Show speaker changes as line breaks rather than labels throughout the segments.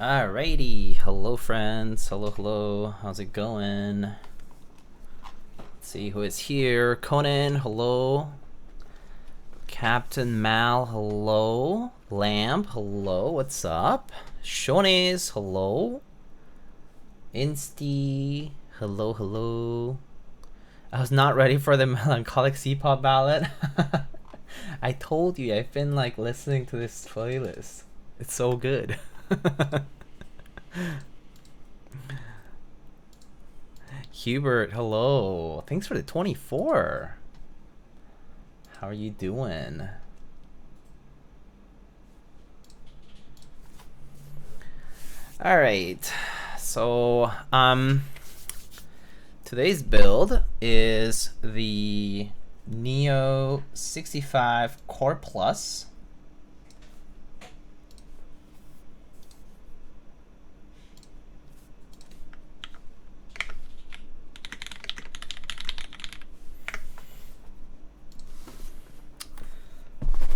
Alrighty, hello friends, hello, how's it going? Let's see who is here. Conan, hello. Captain Mal, hello. Lamp, hello, what's up? Shones, hello. Insty, hello. I was not ready for the melancholic C-pop ballad. I told you, I've been like listening to this playlist. It's so good. Hubert, hello. Thanks for the 24. How are you doing? All right. So, today's build is the Neo65 Core Plus.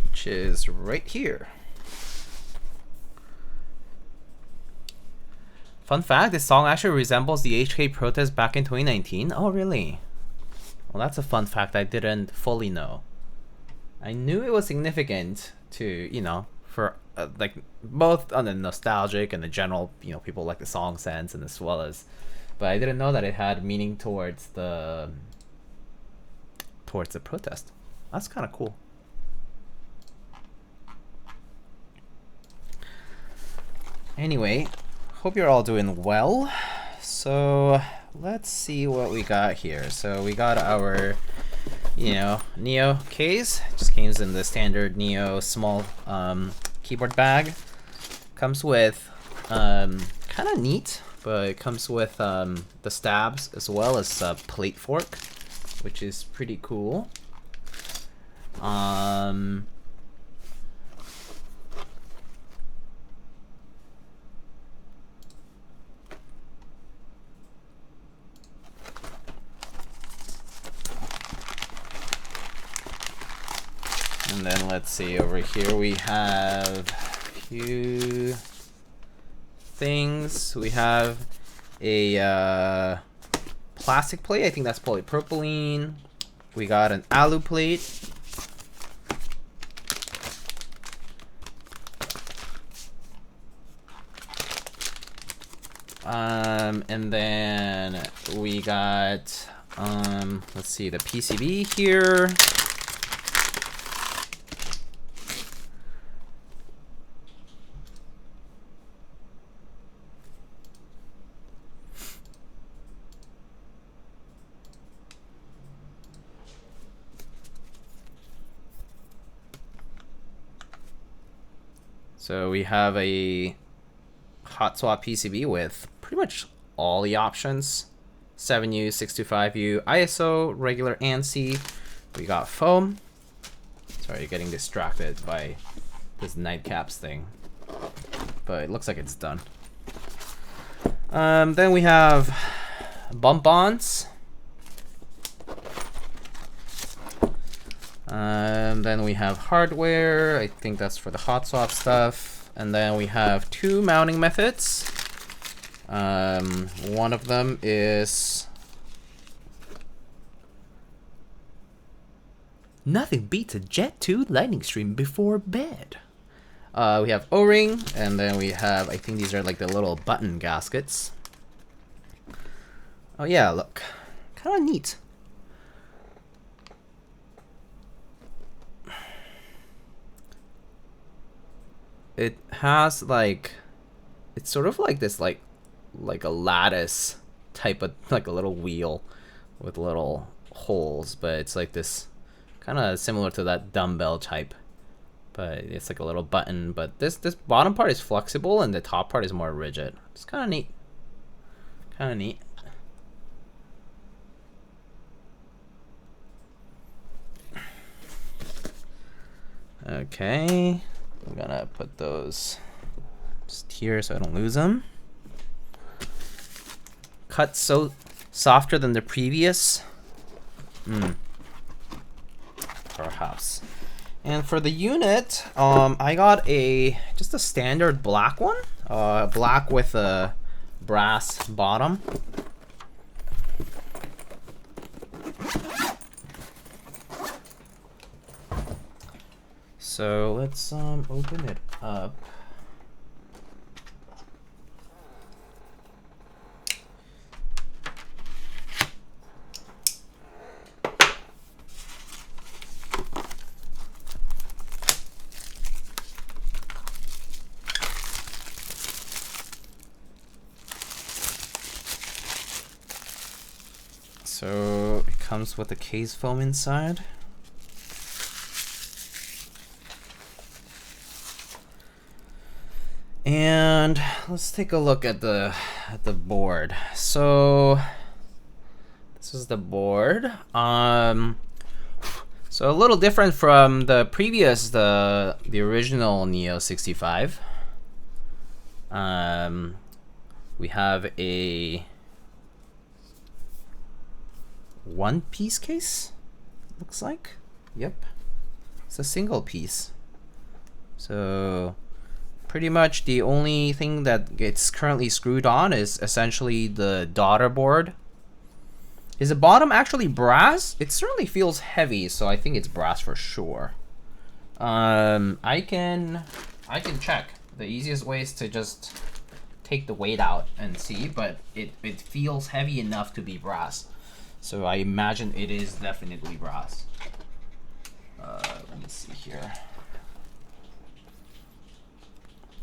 Which is right here. Fun fact, this song actually resembles the HK protest back in 2019. Oh, really? Well, that's a fun fact I didn't fully know. I knew it was significant to, you know, for like both on the nostalgic and the general, you know, people like the song sense and as well as, but I didn't know that it had meaning towards the protest. That's kind of cool. Anyway, hope you're all doing well. So let's see what we got here. So we got our, you know, Neo case. Just came in the standard Neo small keyboard bag. Comes with kind of neat, but it comes with the stabs as well as a plate fork, which is pretty cool. And then let's see, over here we have a few things. We have a plastic plate. I think that's polypropylene. We got an alu plate. And then we got, let's see, the PCB here. So we have a hot swap PCB with pretty much all the options. 7U, 625U, ISO, regular ANSI. We got foam. Sorry, getting distracted by this nightcaps thing. But it looks like it's done. Then we have bump-ons. Then we have hardware. I think that's for the hot swap stuff. And then we have two mounting methods. One of them is nothing beats a Jet 2 lightning stream before bed. We have O-ring, and then we have, I think these are like the little button gaskets. Oh yeah, look, kind of neat. It has like, it's sort of like this like a lattice type of, like a little wheel with little holes, but it's like this kind of similar to that dumbbell type, but it's like a little button. But this bottom part is flexible and the top part is more rigid. It's kind of neat. Okay, I'm gonna put those just here so I don't lose them. Cut so softer than the previous. Perhaps. And for the unit, I got just a standard black one. black with a brass bottom. So let's open it up. So it comes with a case foam inside. And let's take a look at the board. So this is the board. So a little different from the previous, the original Neo65. We have a one-piece case, looks like. Yep, it's a single piece. So pretty much the only thing that gets currently screwed on is essentially the daughter board. Is the bottom actually brass? It certainly feels heavy, so I think it's brass for sure. I can check. The easiest way is to just take the weight out and see, but it feels heavy enough to be brass. So I imagine it is definitely brass. Let me see here.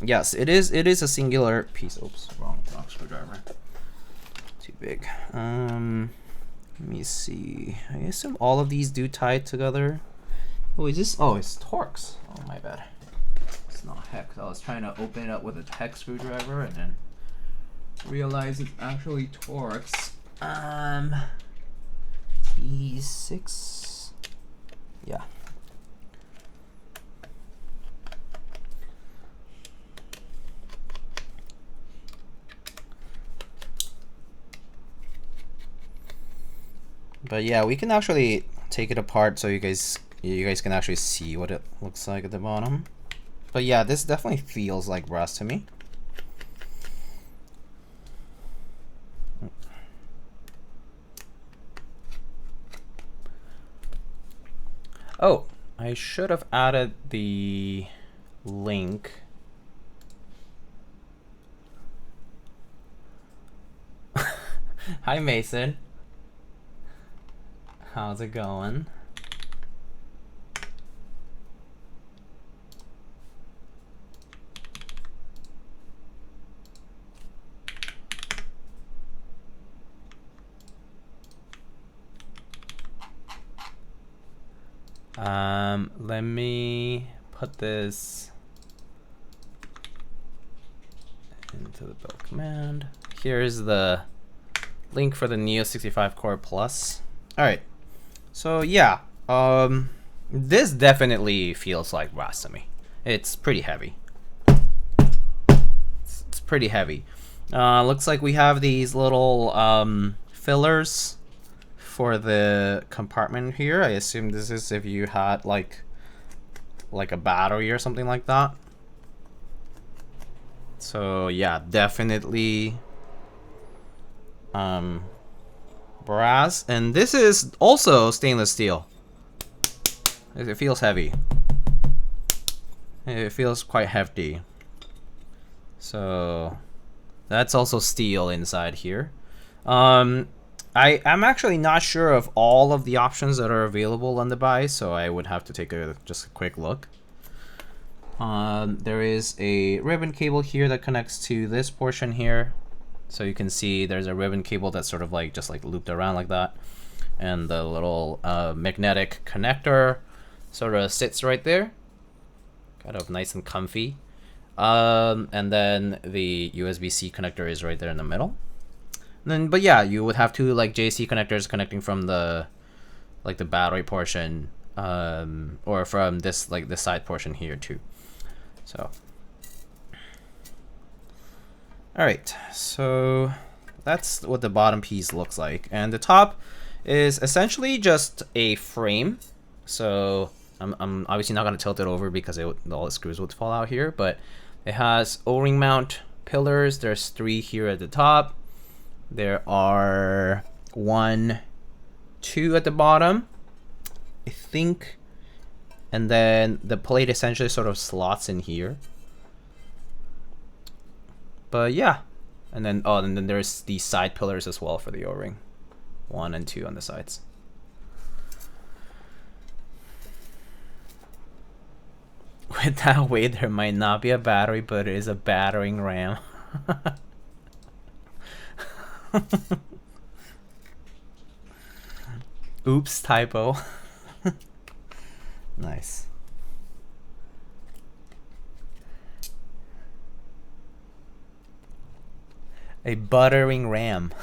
Yes, it is a singular piece. Oops, wrong screwdriver. Too big. Let me see. I assume all of these do tie together. Oh, is this? Oh, it's Torx. Oh, my bad. It's not hex. I was trying to open it up with a hex screwdriver and then realize it's actually Torx. T6. Yeah. But yeah, we can actually take it apart so you guys can actually see what it looks like at the bottom. But yeah, this definitely feels like brass to me. Oh, I should have added the link. Hi, Mason. How's it going? Let me put this into the build command. Here's the link for the Neo65 Core Plus. All right. So yeah, this definitely feels like brass to me. It's pretty heavy. It's pretty heavy. Looks like we have these little fillers for the compartment here. I assume this is if you had like a battery or something like that. So yeah, definitely brass, and this is also stainless steel. It feels heavy. It feels quite hefty. So that's also steel inside here. I'm actually not sure of all of the options that are available on the buy, so I would have to take just a quick look. There is a ribbon cable here that connects to this portion here. So you can see there's a ribbon cable that's sort of like just like looped around like that, and the little magnetic connector sort of sits right there, kind of nice and comfy. And then the USB-C connector is right there in the middle. And then, but yeah, you would have two like JC connectors connecting from the battery portion, or from this this side portion here too. So. All right, so that's what the bottom piece looks like, and the top is essentially just a frame. So I'm obviously not going to tilt it over because all the screws would fall out here, but it has O-ring mount pillars. There's 3 here at the top. There are 1, 2 at the bottom, I think. And then the plate essentially sort of slots in here. But yeah. And then, oh, and then there's these side pillars as well for the O-ring. 1 and 2 on the sides. With that weight, there might not be a battery, but it is a battering ram. Oops, typo. Nice. A buttering ram.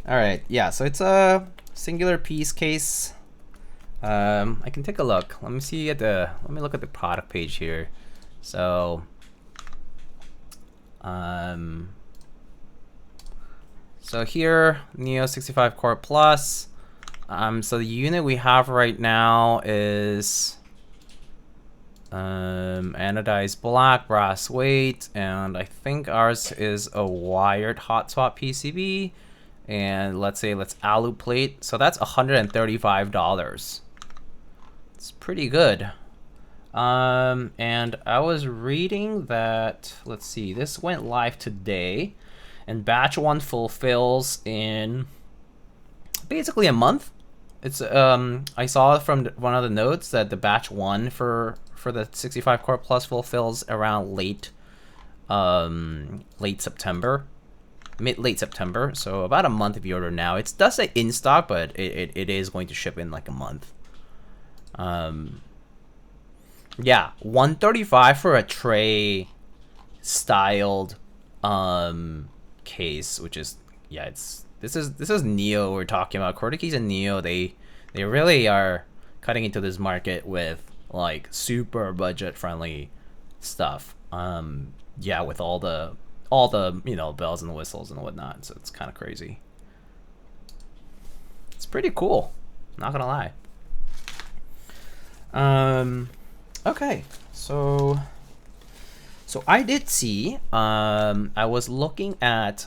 All right, yeah, so it's a singular piece case. I can take a look. Let me look at the product page here. So, so here, Neo65 Core Plus. So the unit we have right now is anodized black brass weight, and I think ours is a wired hot swap PCB. And let's alu plate. So that's $135. It's pretty good. And I was reading that, let's see, this went live today, and batch 1 fulfills in basically a month. It's I saw from one of the notes that the batch 1 for the 65 Core Plus fulfills around late September. Late September, so about a month if you order now. It does say in stock, but it is going to ship in like a month. Yeah, $135 for a tray styled case, which is, yeah, this is Neo we're talking about. Keys and Neo, they really are cutting into this market with like super budget friendly stuff. Yeah, with all the bells and whistles and whatnot, so it's kind of crazy. It's pretty cool, not gonna lie. Okay, so I did see, I was looking at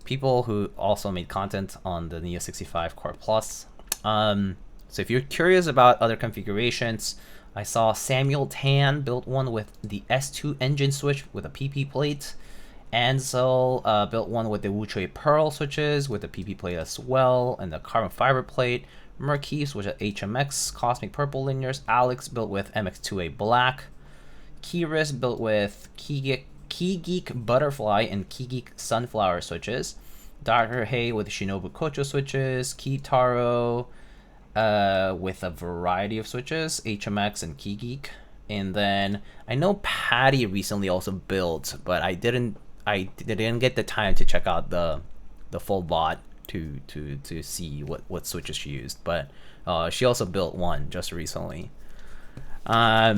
people who also made content on the Neo65 Core Plus. So if you're curious about other configurations, I saw Samuel Tan built one with the S2 engine switch with a PP plate. Ansel built one with the Wuchui Pearl switches with a PP plate as well, and the carbon fiber plate. Murkeys with HMX Cosmic Purple linears. Alex built with MX2A Black. Keyris built with Key Geek Butterfly and Key Geek Sunflower switches. Dr. Hay with Shinobu Kocho switches. Kitaro with a variety of switches, HMX and Key Geek. And then I know Patty recently also built, but I didn't get the time to check out the full bot to see what switches she used. But she also built one just recently. Yeah,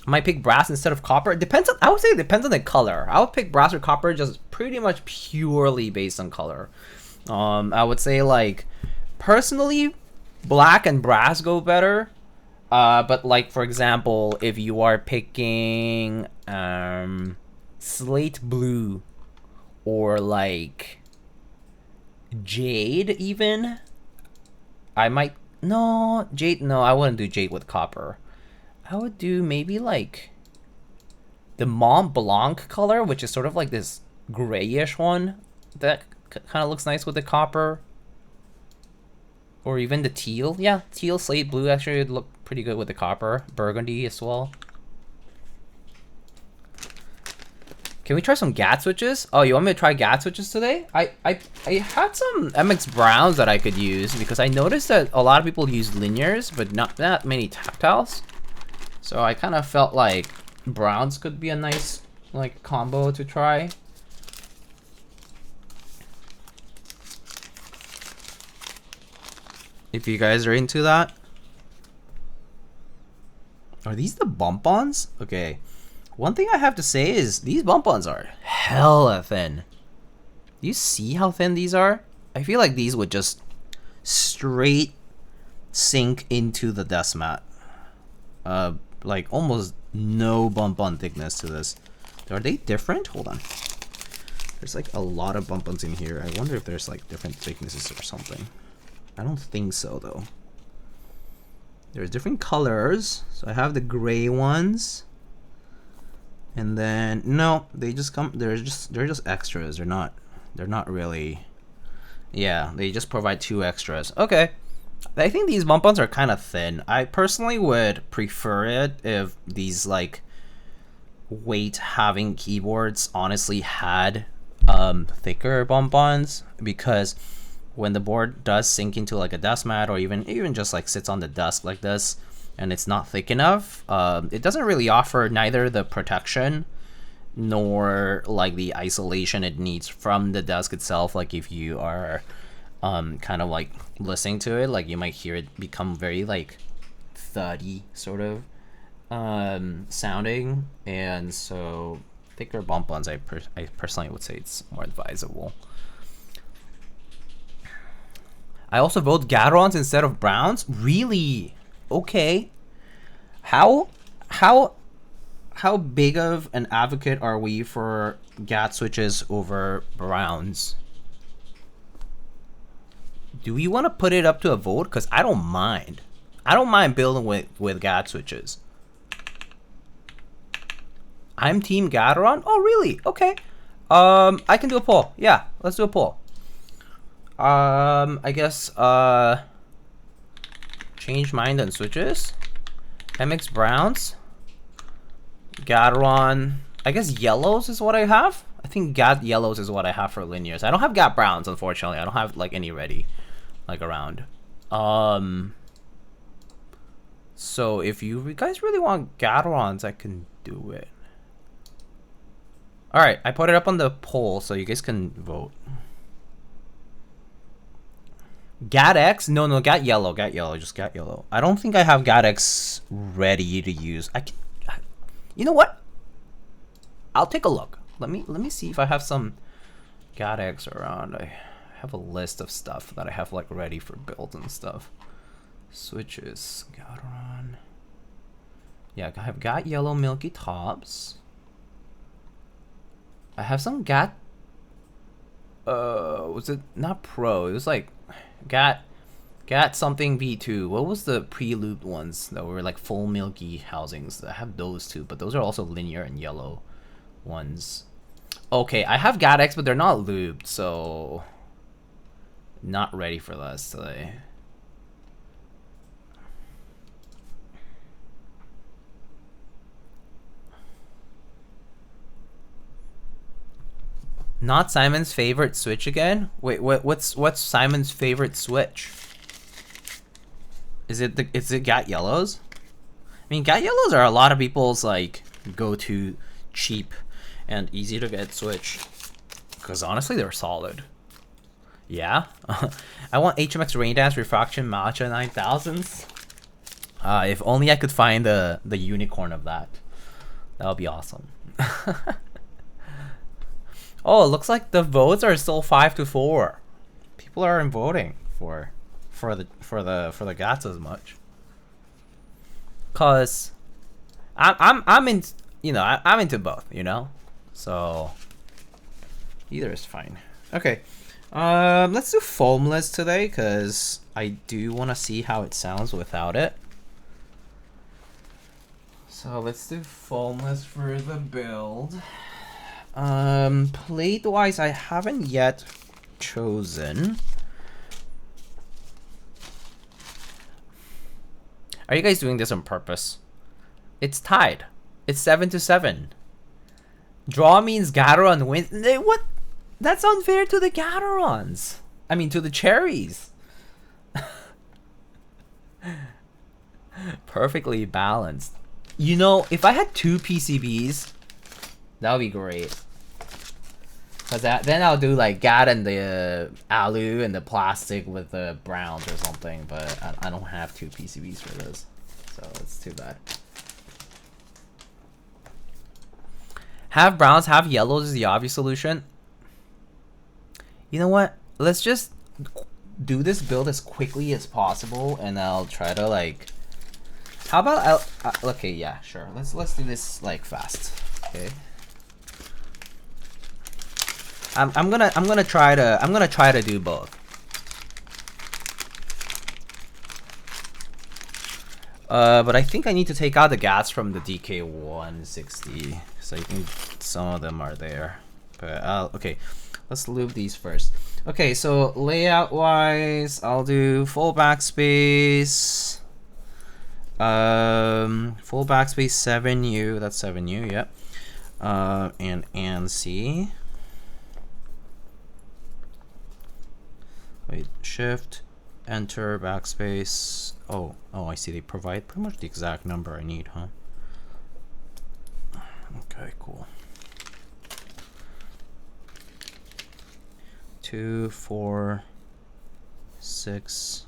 might pick brass instead of copper. I would say it depends on the color. I would pick brass or copper just pretty much purely based on color. I would say, like, personally, black and brass go better. But like, for example, if you are picking slate blue or like jade even, I might, no, jade, no, I wouldn't do jade with copper. I would do maybe like the Mont Blanc color, which is sort of like this grayish one that kind of looks nice with the copper. Or even the teal. Yeah, teal, slate blue actually would look pretty good with the copper. Burgundy as well. Can we try some GAT switches? Oh, you want me to try GAT switches today? I had some MX Browns that I could use because I noticed that a lot of people use linears, but not that many tactiles. So I kind of felt like Browns could be a nice like combo to try. If you guys are into that. Are these the bump-ons? Okay. One thing I have to say is these bump-ons are hella thin. Do you see how thin these are? I feel like these would just straight sink into the desk mat. Like almost no bump on thickness to this. Are they different? Hold on. There's like a lot of bump ons in here. I wonder if there's like different thicknesses or something. I don't think so though. There's different colors. So I have the gray ones. And then no, they just come, they're just extras. They're not really, yeah, they just provide 2 extras. Okay. I think these bump ons are kind of thin. I personally would prefer it if these like weight having keyboards honestly had thicker bump ons, because when the board does sink into like a desk mat or even just like sits on the desk like this and it's not thick enough, it doesn't really offer neither the protection nor like the isolation it needs from the desk itself. Like if you are kind of like listening to it, like you might hear it become very like thuddy sort of sounding, and so thicker bump ons I personally would say it's more advisable. I also vote Gaterons instead of Browns. Really? Okay. How big of an advocate are we for Gat switches over Browns? Do we want to put it up to a vote? Because I don't mind. I don't mind building with Gat switches. I'm Team Gateron. Oh, really? Okay. I can do a poll. Yeah, let's do a poll. I guess change mind and switches. MX Browns. Gateron. I guess yellows is what I have. I think Gat Yellows is what I have for linears. I don't have Gat Browns, unfortunately. I don't have like any ready, like around. So if you guys really want Gaterons, I can do it. All right, I put it up on the poll so you guys can vote. Gat X? No, Gat Yellow, just Gat Yellow. I don't think I have Gat X ready to use. You know what? I'll take a look. Let me see if I have some Gat X around. I have a list of stuff that I have like ready for builds and stuff. Switches, Gateron. Yeah, I have Gat Yellow Milky tops. I have some Gat. Was it not Pro? It was like Gat something V2. What was the pre-lubed ones that were like full milky housings? I have those too, but those are also linear and yellow ones. Okay, I have Gat X, but they're not lubed, so not ready for this today. Not Simon's favorite switch again? Wait, what's Simon's favorite switch? Is it Gat Yellows? I mean, Gat Yellows are a lot of people's like go-to cheap and easy to get switch, because honestly they're solid. Yeah. I want HMX Rain Dance Refraction Matcha 9000s. If only I could find the unicorn of that. That would be awesome. Oh, it looks like the votes are still 5-4. People are voting for the Gats as much. Cause I'm in, you know, I'm into both, you know, so either is fine. Okay, let's do foamless today because I do want to see how it sounds without it. So let's do foamless for the build. Plate wise, I haven't yet chosen. Are you guys doing this on purpose? It's tied. It's 7-7. Draw means Gateron wins. What? That's unfair to the Gaterons. I mean, to the cherries. Perfectly balanced. You know, if I had 2 PCBs, that would be great. Cause then I'll do like Gat and the alu and the plastic with the browns or something. But I don't have 2 PCBs for this, so it's too bad. Have browns, have yellows is the obvious solution. You know what? Let's just do this build as quickly as possible, and I'll try to like. How about okay, yeah, sure. Let's do this like fast. Okay. I'm gonna try to do both. But I think I need to take out the gats from the DK160, so I think some of them are there. But okay, let's lube these first. Okay, so layout wise, I'll do full backspace. Full backspace 7U. That's 7U. Yep. And ANSI. Wait, shift, enter, backspace. Oh, I see. They provide pretty much the exact number I need, huh? Okay, cool. 2, 4, 6,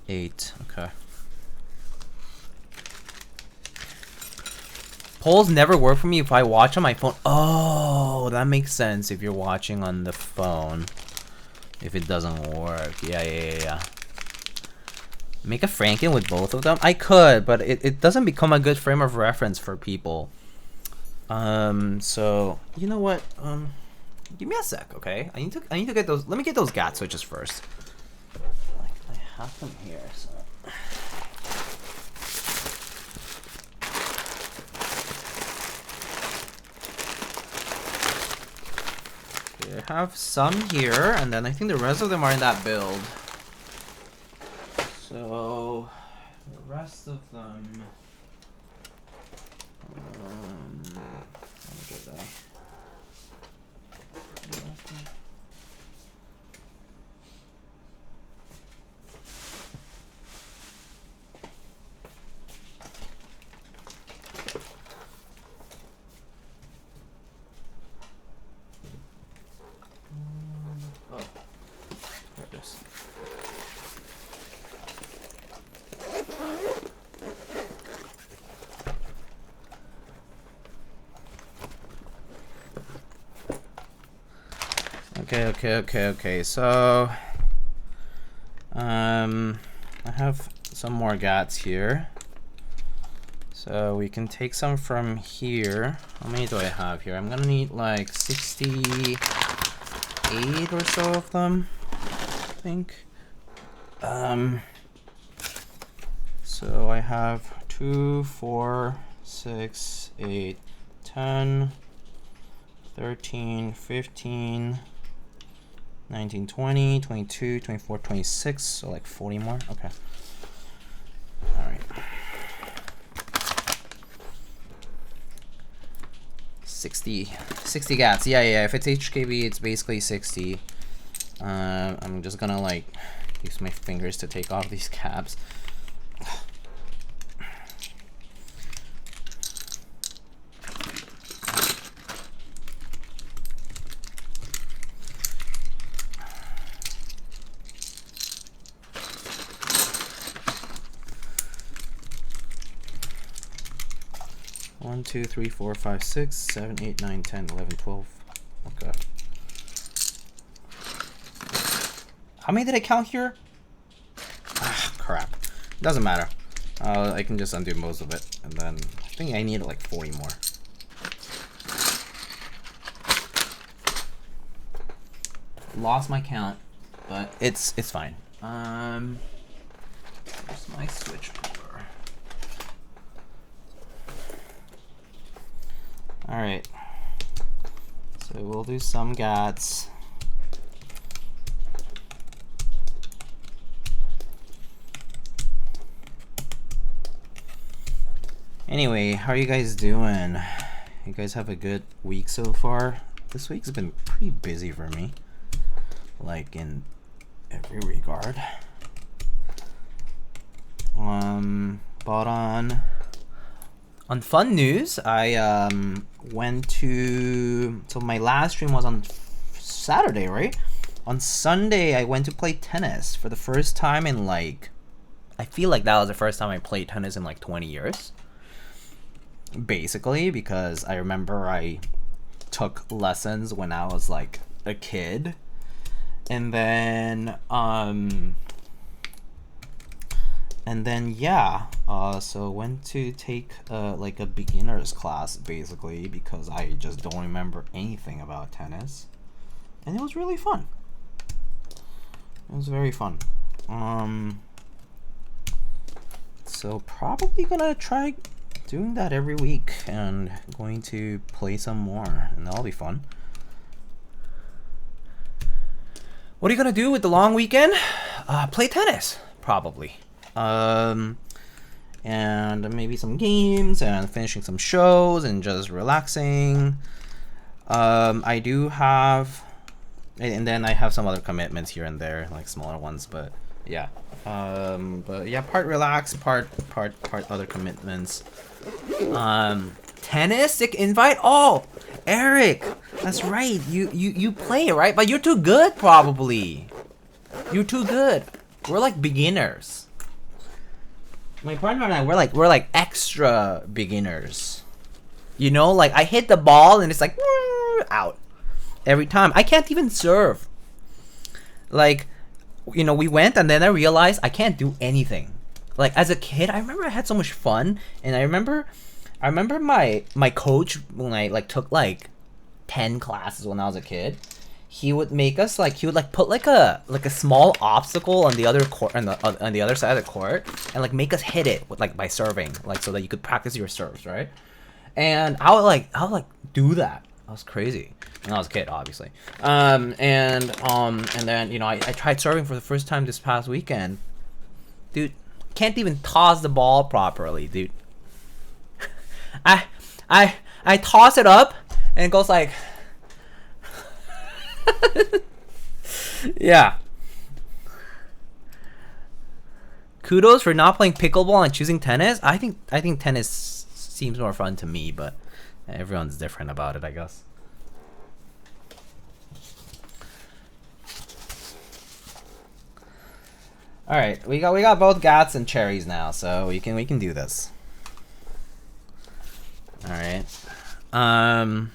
8. Okay. Polls never work for me if I watch on my phone. Oh, that makes sense if you're watching on the phone. If it doesn't work. Yeah. Make a Franken with both of them? I could, but it doesn't become a good frame of reference for people. So you know what? Give me a sec, okay? I need to get those. Let me get those GAT switches first. I have them here, so. I have some here, and then I think the rest of them are in that build. So the rest of them. How did I? Okay. So, I have some more GATs here. So we can take some from here. How many do I have here? I'm gonna need like 68 or so of them, I think. So I have 2, 4, 6, 8, 10, 13, 15, 19, 20, 22, 24, 26, so like 40 more. Okay. All right. 60 GATs. Yeah. If it's HKB, it's basically 60. I'm just gonna like use my fingers to take off these caps. One, 2, 3, 4, 5, 6, 7, 8, 9, 10, 11, 12. Okay. How many did I count here? Ah, crap. Doesn't matter. I can just undo most of it, and then I think I need like 40 more. Lost my count, but it's fine. Where's my switch puller? All right. So we'll do some GATs. Anyway, how are you guys doing? You guys have a good week so far? This week's been pretty busy for me, like in every regard. But on fun news, I went to, so my last stream was on Saturday, right? On Sunday, I went to play tennis for the first time in like, I feel like that was the first time I played tennis in like 20 years. basically, because I remember I took lessons when I was like a kid, and then yeah, so went to take like a beginner's class basically because I just don't remember anything about tennis, and it was really fun. It was very fun. So probably gonna try doing that every week and going to play some more, and that'll be fun. What are you gonna do with the long weekend? Play tennis, probably. And maybe some games and finishing some shows and just relaxing. I do have, and then I have some other commitments here and there, like smaller ones, but yeah. But yeah, part relax, part other commitments. Tennis, sick invite. Oh, Eric, that's right. You play, right? But you're too good, probably. You're too good. We're like beginners. My partner and I, we're like extra beginners. You know, like I hit the ball and it's like out every time. I can't even serve. Like, you know, we went and then I realized I can't do anything. Like as a kid, I remember I had so much fun, and I remember my coach when I like took like 10 classes when I was a kid. He would make us like put like a small obstacle on the other court on the other side of the court, and like make us hit it with like by serving, like so that you could practice your serves, right? And I would like do that. I was crazy when I was a kid, obviously. And then you know I tried serving for the first time this past weekend. Dude, can't even toss the ball properly, dude. I toss it up and it goes like yeah. Kudos for not playing pickleball and choosing tennis. I think tennis seems more fun to me, but everyone's different about it, I guess. All right, we got both Gats and cherries now, so we can do this. All right. All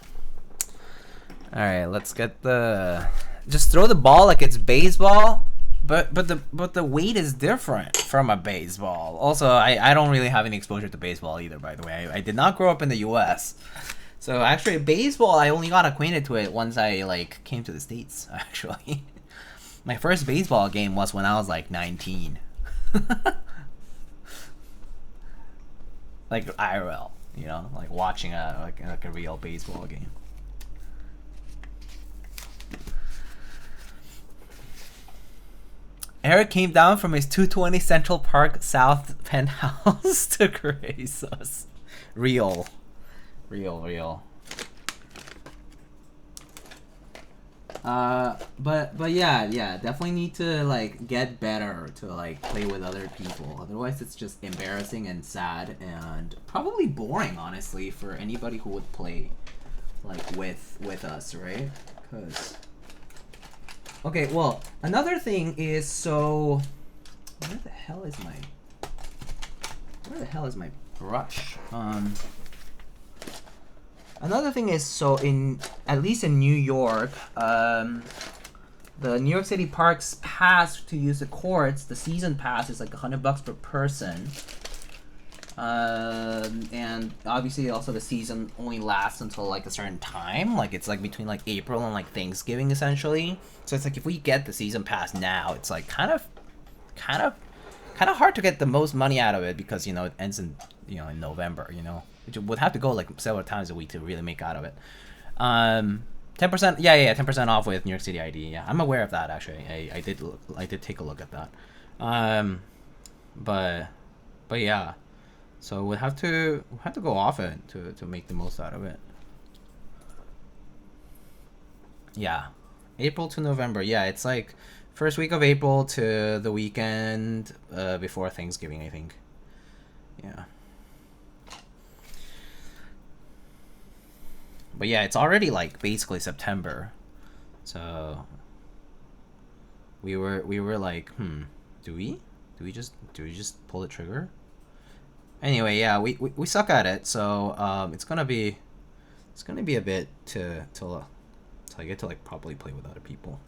right, let's get the. Just throw the ball like it's baseball, but the weight is different from a baseball. Also, I don't really have any exposure to baseball either. By the way, I did not grow up in the U.S. So actually, baseball I only got acquainted to it once I like came to the States. Actually, my first baseball game was when I was like 19. Like IRL, you know, like watching a real baseball game. Eric came down from his 220 Central Park South penthouse to grace us. Real. But yeah, definitely need to like get better to like play with other people. Otherwise, it's just embarrassing and sad and probably boring, honestly, for anybody who would play like with us, right? Because okay, well, another thing is, so where the hell is my brush? Another thing is, so at least in New York, the New York City parks pass to use the courts, the season pass is like $100 per person. And obviously also the season only lasts until like a certain time, like it's like between like April and like Thanksgiving essentially. So it's like if we get the season pass now, it's like kind of hard to get the most money out of it, because you know it ends in in November, which would have to go like several times a week to really make out of it. 10%, yeah, 10% off with New York City ID. Yeah, I'm aware of that actually. I did take a look at that. But yeah. So we'll have to go off it to make the most out of it. Yeah, April to November. Yeah, it's like first week of April to the weekend before Thanksgiving, I think. Yeah. But yeah, it's already like basically September, so we were like, do we just pull the trigger? Anyway, yeah, we suck at it, so it's gonna be a bit till I get to like properly play with other people.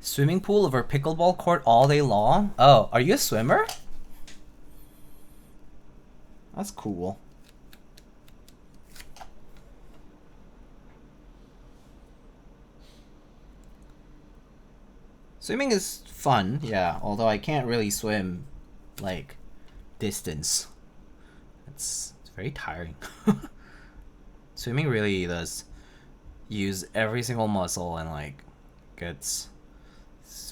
Swimming pool over pickleball court all day long? Oh, are you a swimmer? That's cool. Swimming is fun, yeah, although I can't really swim like distance. It's very tiring. Swimming really does use every single muscle and like it's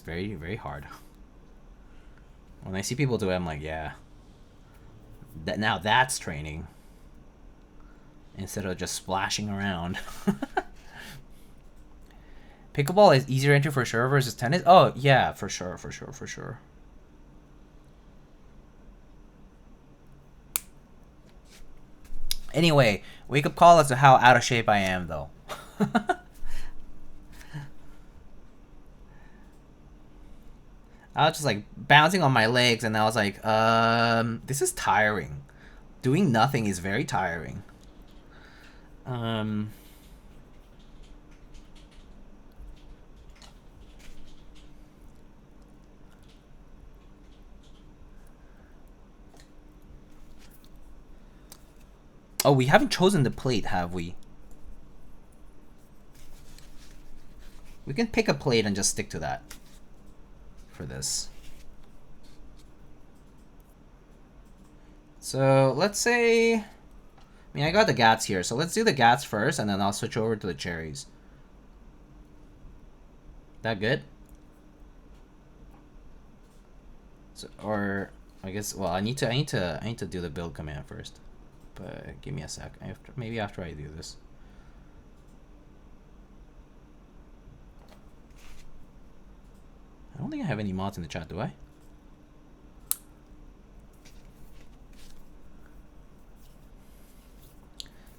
very, very hard. When I see people do it, I'm like, yeah, now that's training instead of just splashing around. Pickleball is easier entry for sure versus tennis. Oh yeah, for sure. Anyway, wake up call as to how out of shape I am though. I was just like bouncing on my legs and I was like, this is tiring. Doing nothing is very tiring. Oh, we haven't chosen the plate, have we? We can pick a plate and just stick to that for this. So let's say, I mean, I got the gats here, so let's do the gats first, and then I'll switch over to the cherries. That good? So, or I guess, well, I need to do the build command first. But give me a sec. Maybe after I do this. I don't think I have any mods in the chat, do I?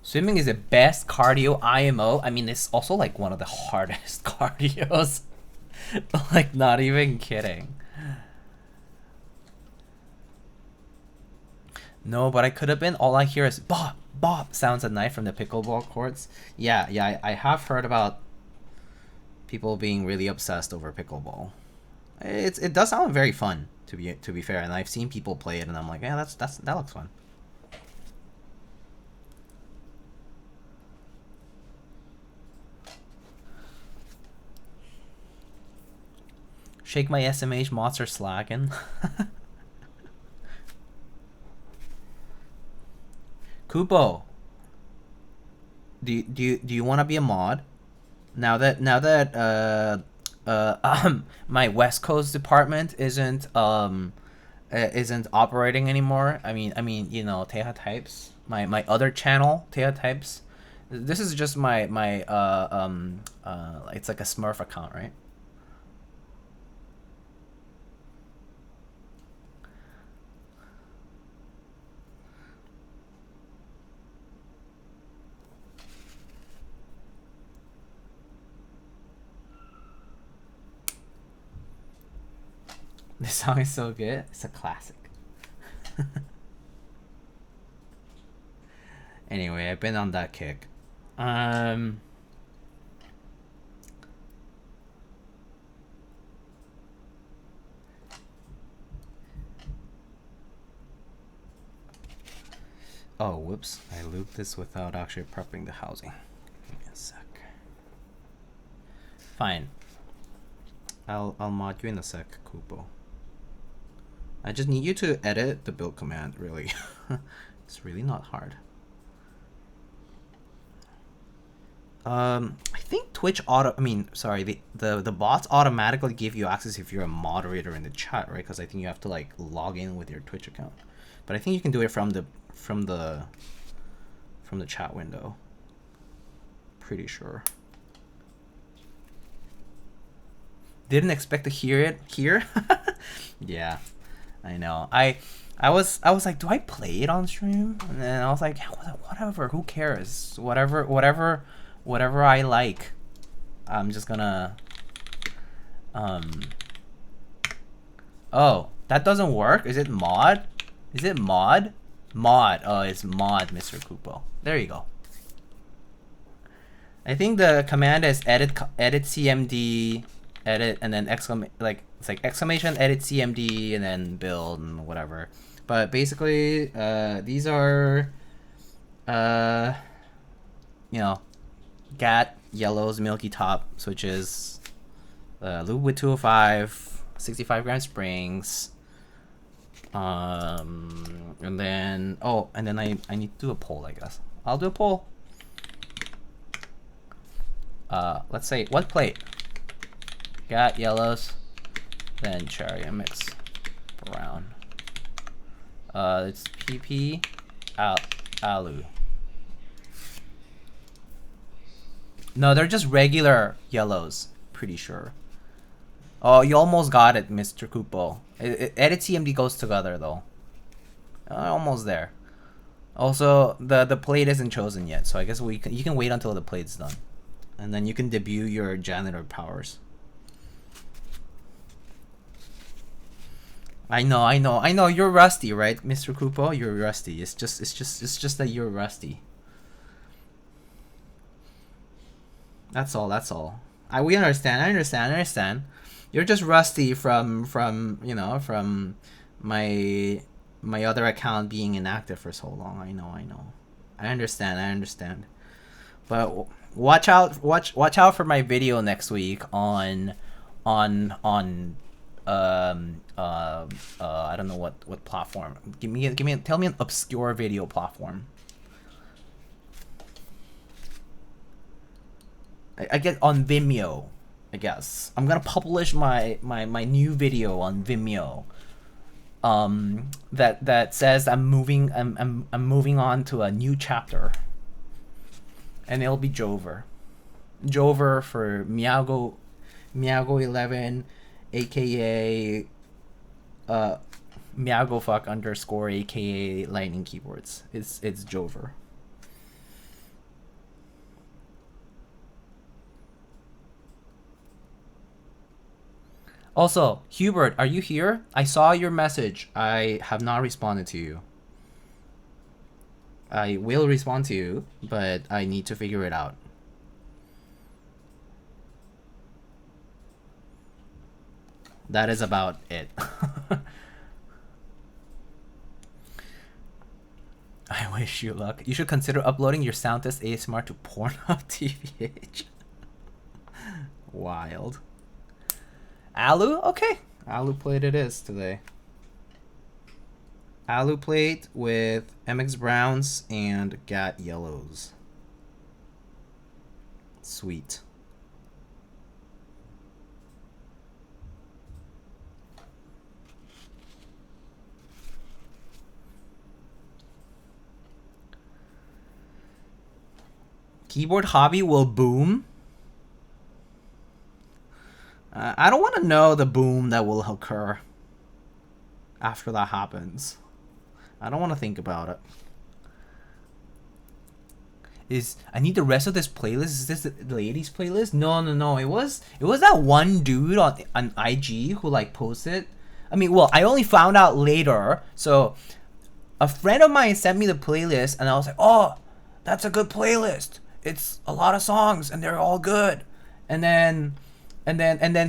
Swimming is the best cardio IMO. I mean, it's also like one of the hardest cardios. Like, not even kidding. No, but I could have been. All I hear is bop, bop sounds at night from the pickleball courts. Yeah, I have heard about people being really obsessed over pickleball. It does sound very fun to be fair, and I've seen people play it, and I'm like, yeah, that looks fun. Shake my SMH mods are slacking. Kupo, do you want to be a mod? Now that my West Coast department isn't operating anymore. I mean, you know, Teha Types, my other channel, Teha Types. This is just my it's like a Smurf account, right? This song is so good. It's a classic. Anyway, I've been on that kick. Oh, whoops. I looped this without actually prepping the housing. Give me a sec. Fine. I'll mod you in a sec, Kupo. I just need you to edit the build command, really. It's really not hard. I think Twitch the bots automatically give you access if you're a moderator in the chat, right? Because I think you have to like log in with your Twitch account. But I think you can do it from the chat window. Pretty sure. Didn't expect to hear it here. Yeah, I know. I was like, do I play it on stream? And then I was like, yeah, whatever. Who cares? Whatever whatever I like. I'm just gonna oh, that doesn't work. Is it mod? Is it mod? Mod. Oh, it's mod, Mr. Kupo. There you go. I think the command is edit cmd edit and then it's like exclamation edit cmd and then build and whatever. But basically these are you know, Gat Yellow's milky top switches, lube with 205, 65 gram springs, and then I need to do a poll, I guess. I'll do a poll. Let's say what plate? Gat Yellows, then cherry mix brown. It's PP alu. No, they're just regular yellows, pretty sure. Oh, you almost got it, Mr. Kupo. Edit CMD goes together though. Almost there. Also, the plate isn't chosen yet, so I guess you can wait until the plate's done, and then you can debut your janitor powers. I know. You're rusty, right, Mr. Kupo? You're rusty. It's just that you're rusty. That's all. We understand. I understand. You're just rusty from you know, from my other account being inactive for so long. I know. I understand. But watch out for my video next week on I don't know what platform. Tell me an obscure video platform. I get on Vimeo, I guess. I'm gonna publish my new video on Vimeo. That says I'm moving on to a new chapter. And it'll be Jover. Jover for Miago 11, aka Miagofuck _ aka Lightning Keyboards. It's Jover. Also, Hubert, are you here? I saw your message. I have not responded to you. I will respond to you, but I need to figure it out. That is about it. I wish you luck. You should consider uploading your sound test ASMR to Pornhub TVH. Wild. Alu? Okay. Alu plate it is today. Alu plate with MX Browns and Gat Yellows. Sweet. Keyboard hobby will boom. I don't want to know the boom that will occur after that happens. I don't want to think about it. I need the rest of this playlist. Is this the ladies playlist? No. It was that one dude on IG who like posted. I mean, well, I only found out later. So a friend of mine sent me the playlist, and I was like, oh, that's a good playlist. It's a lot of songs, and they're all good. And then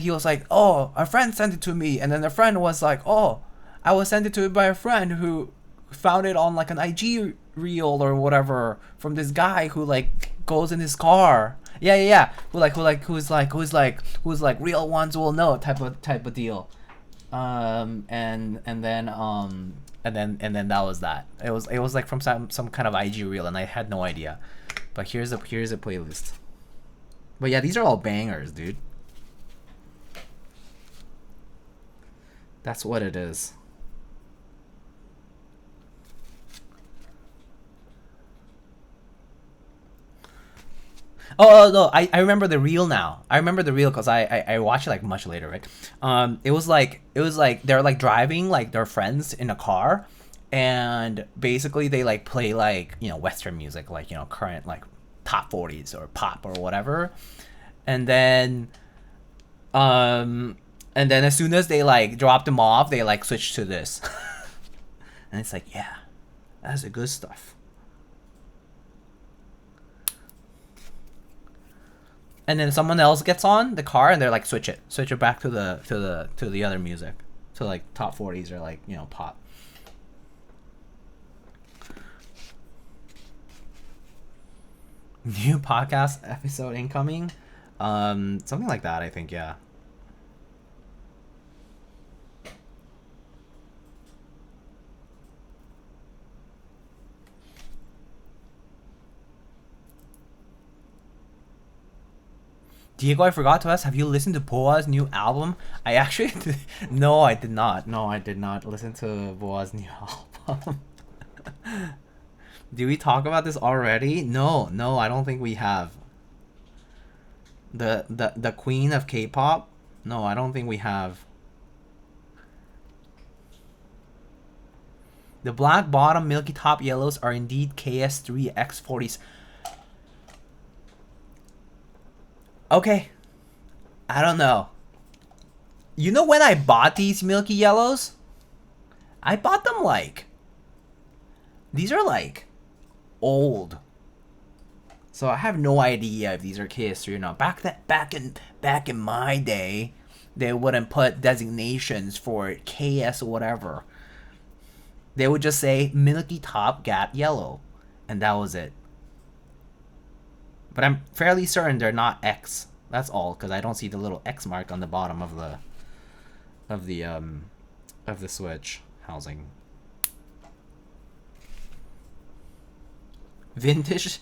he was like, oh, a friend sent it to me. And then the friend was like, oh, I was sent it to me by a friend who found it on like an IG reel or whatever from this guy who like goes in his car. Yeah. Who's like real ones will know type of deal. And then that was that. It was like from some kind of IG reel, and I had no idea. But here's a playlist. But yeah, these are all bangers, dude. That's what it is. Oh no, I remember the reel now. I remember the reel because I watched it like much later, right? It was like they're like driving like their friends in a car, and basically they like play like, you know, Western music, like, you know, current like top 40s or pop or whatever, and then as soon as they like drop them off, they like switch to this. And it's like, yeah, that's the good stuff. And then someone else gets on the car and they're like, switch it back to the other music, to like top 40s or like, you know, pop. New podcast episode incoming, something like that, I think. Yeah. Diego, I forgot to ask, have you listened to Boa's new album? I actually no, I did not. No, I did not listen to Boa's new album. Did we talk about this already? No, I don't think we have. The queen of K-pop? No, I don't think we have. The black bottom milky top yellows are indeed KS3 X40s. Okay, I don't know. You know when I bought these milky yellows? I bought them like... These are like old. So I have no idea if these are KS3 or not. Back in my day, they wouldn't put designations for KS or whatever. They would just say milky top Gat Yellow, and that was it. But I'm fairly certain they're not X. That's all, because I don't see the little X mark on the bottom of the switch housing. Vintage,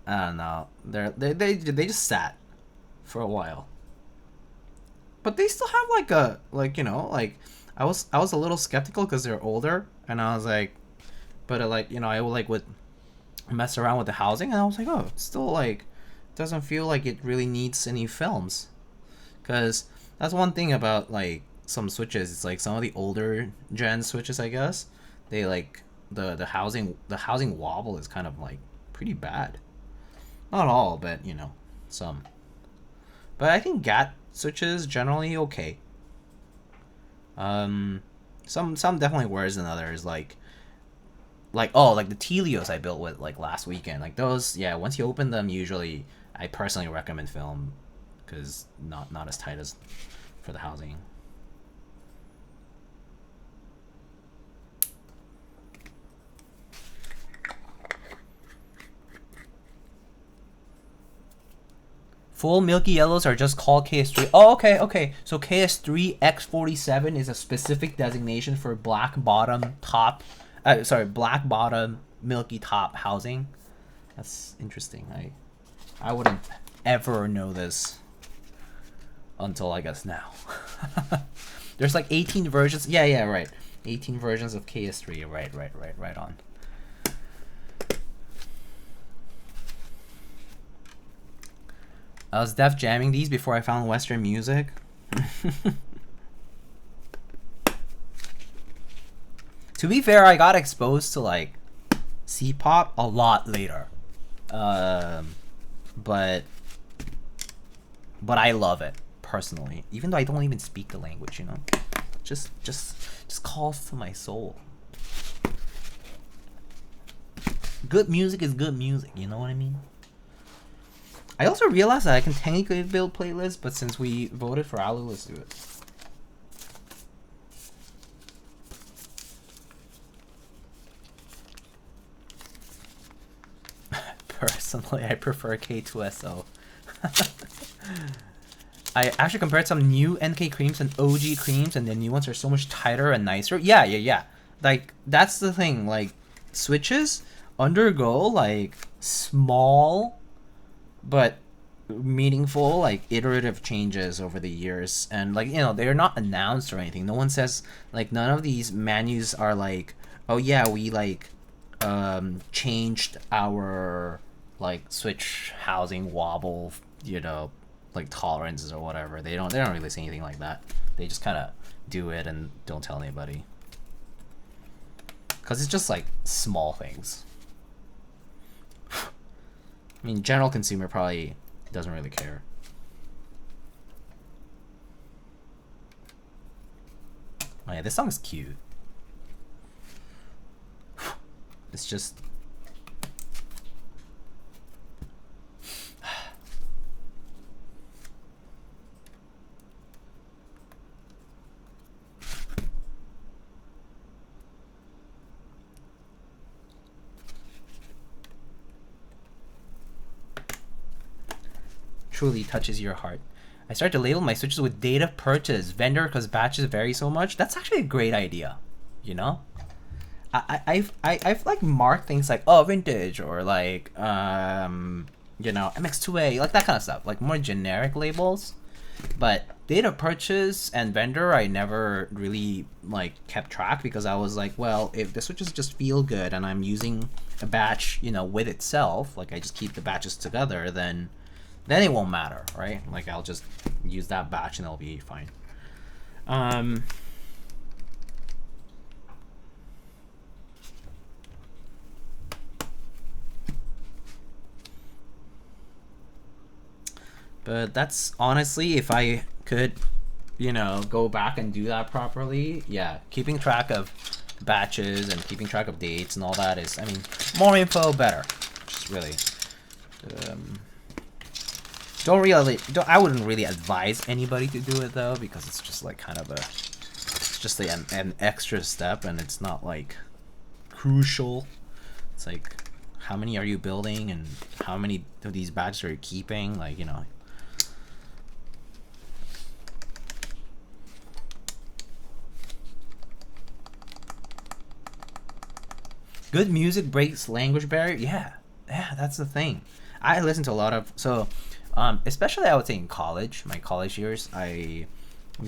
I don't know. They just sat for a while. But they still have like a you know, like I was a little skeptical because they're older, and I was like, but like, you know, I would mess around with the housing, and I was like, oh, it's still like doesn't feel like it really needs any films, because that's one thing about like some switches. It's like some of the older gen switches, I guess, they like the housing wobble is kind of like pretty bad. Not all, but you know, some. But I think Gat switches generally okay. Some definitely worse than others. Like the Telios I built with like last weekend. Like those, yeah. Once you open them, usually I personally recommend film, because not as tight as for the housing. Full milky yellows are just called KS3. Oh, okay. So KS3 X47 is a specific designation for black bottom milky top housing. That's interesting. I wouldn't ever know this until I guess now. There's like 18 versions. Yeah, right. 18 versions of KS3. Right on. I was def jamming these before I found Western music. To be fair, I got exposed to like C-pop a lot later. But I love it personally, even though I don't even speak the language, you know. Just calls to my soul. Good music is good music, you know what I mean? I also realized that I can technically build playlists, but since we voted for Alu, let's do it. Personally, I prefer K2SO. I actually compared some new NK creams and OG creams, and the new ones are so much tighter and nicer. Yeah. Like, that's the thing. Like, switches undergo, like, small but meaningful, like, iterative changes over the years. And, like, you know, they're not announced or anything. No one says, like, none of these menus are like, oh, yeah, we, like, changed our, like, switch housing wobble, you know, like, tolerances or whatever. They don't really say anything like that. They just kind of do it and don't tell anybody. Because it's just, like, small things. I mean, general consumer probably doesn't really care. Oh yeah, this song is cute. It's just... truly touches your heart. I start to label my switches with date of purchase, vendor, because batches vary so much. That's actually a great idea, you know? I've like marked things like, oh, vintage, or like, you know, MX2A, like that kind of stuff, like more generic labels. But date of purchase and vendor, I never really like kept track, because I was like, well, if the switches just feel good and I'm using a batch, you know, with itself, like I just keep the batches together, then it won't matter, right? Like I'll just use that batch and it'll be fine. But that's honestly, if I could, you know, go back and do that properly, yeah, keeping track of batches and keeping track of dates and all that is, I mean, more info, better. Just really. I wouldn't really advise anybody to do it though, because it's just like kind of it's just like an extra step, and it's not like crucial. It's like, how many are you building and how many of these batches are you keeping? Like, you know. Good music breaks language barrier. Yeah, that's the thing. I listen to a lot of, especially I would say in college, my college years, I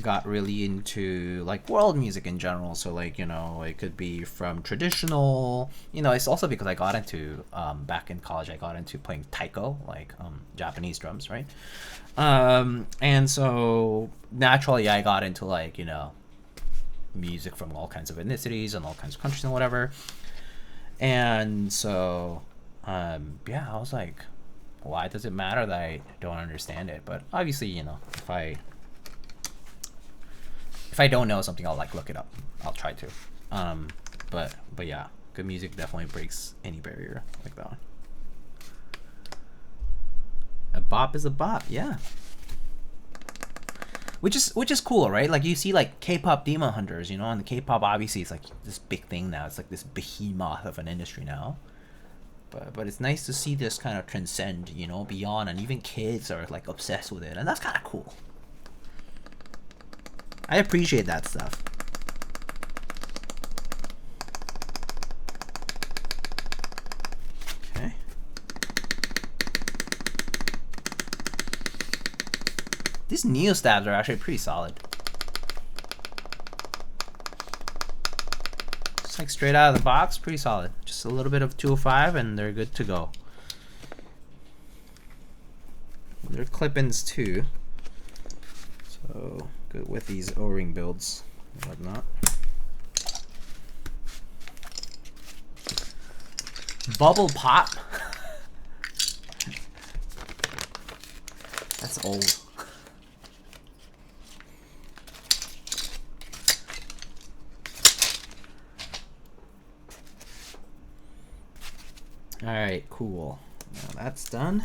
got really into like world music in general. So like, you know, it could be from traditional, you know, it's also because I got into, back in college, I got into playing taiko, like Japanese drums, right? And so naturally I got into like, you know, music from all kinds of ethnicities and all kinds of countries and whatever. And so, yeah, I was like, why does it matter that I don't understand it? But obviously, you know, if I don't know something, I'll like look it up. I'll try to. But yeah, good music definitely breaks any barrier like that one. A bop is a bop, yeah. Which is cool, right? Like you see like K-pop demon hunters, you know, and the K-pop obviously is like this big thing now. It's like this behemoth of an industry now. But it's nice to see this kind of transcend, you know, beyond, and even kids are like obsessed with it, and that's kind of cool. I appreciate that stuff. Okay. These Neo stabs are actually pretty solid. Like straight out of the box, pretty solid. Just a little bit of 205 and they're good to go. They're clip-ins too, so good with these O-ring builds and whatnot. Bubble pop. That's old. Alright, cool. Now that's done.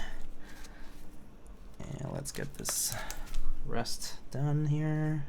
And let's get this rest done here.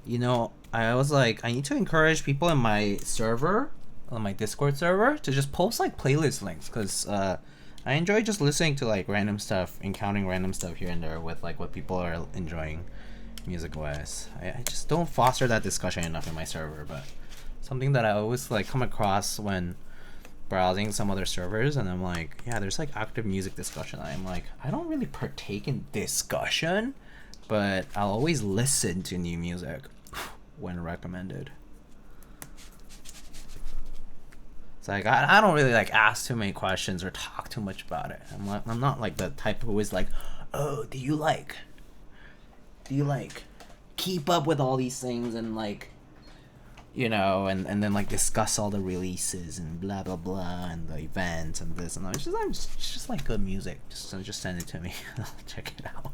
You know, I was like, I need to encourage people in my server, on my Discord server, to just post like playlist links, because I enjoy just listening to like random stuff, encountering random stuff here and there with like what people are enjoying music wise. I just don't foster that discussion enough in my server, but something that I always like come across when browsing some other servers, and I'm like, yeah, there's like active music discussion. I'm like, I don't really partake in discussion, but I'll always listen to new music when recommended. It's like I don't really like ask too many questions or talk too much about it. I'm not like the type who is like, oh, do you like keep up with all these things and like, you know, and then like discuss all the releases and blah blah blah and the events and this and that. It's just like good music. Just send it to me. I'll check it out.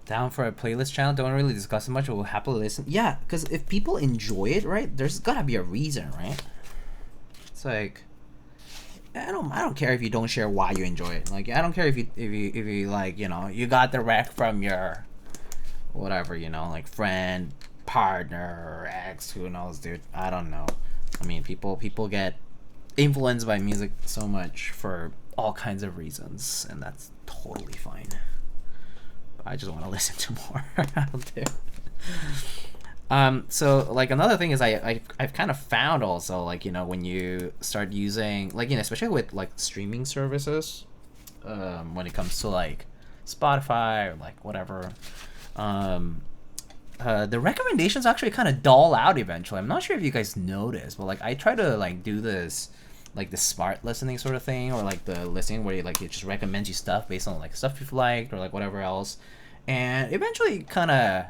Down for a playlist channel, don't really discuss it much, but we'll happily listen. Yeah, because if people enjoy it, right, there's gotta be a reason, right? It's like, I don't care if you don't share why you enjoy it. Like, I don't care if you like, you know, you got the rec from your whatever, you know, like friend, partner, or ex, who knows, dude. I don't know. I mean, people get influenced by music so much for all kinds of reasons, and that's totally fine. I just want to listen to more out there. So like another thing is I've kind of found also, like, you know, when you start using, like, you know, especially with like streaming services, when it comes to like Spotify or like whatever, the recommendations actually kind of dull out eventually. I'm not sure if you guys noticed, but like I try to like do this, like the smart listening sort of thing, or like the listening where you like it just recommends you stuff based on like stuff you've liked or like whatever else, and eventually kind of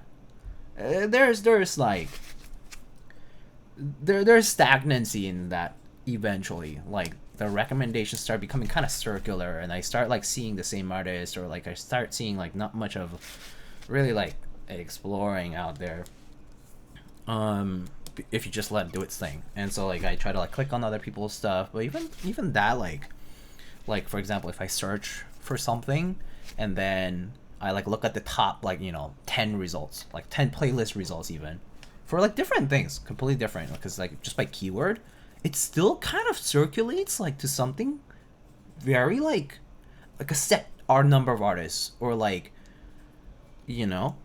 there's like there's stagnancy in that. Eventually, like the recommendations start becoming kind of circular, and I start like seeing the same artist, or like I start seeing like not much of really like exploring out there. If you just let it do its thing. And so like I try to like click on other people's stuff, but even that, like for example, if I search for something and then I like look at the top, like, you know, 10 results, like 10 playlist results, even for like different things, completely different, because like just by keyword, it still kind of circulates like to something very like a set R number of artists, or like, you know,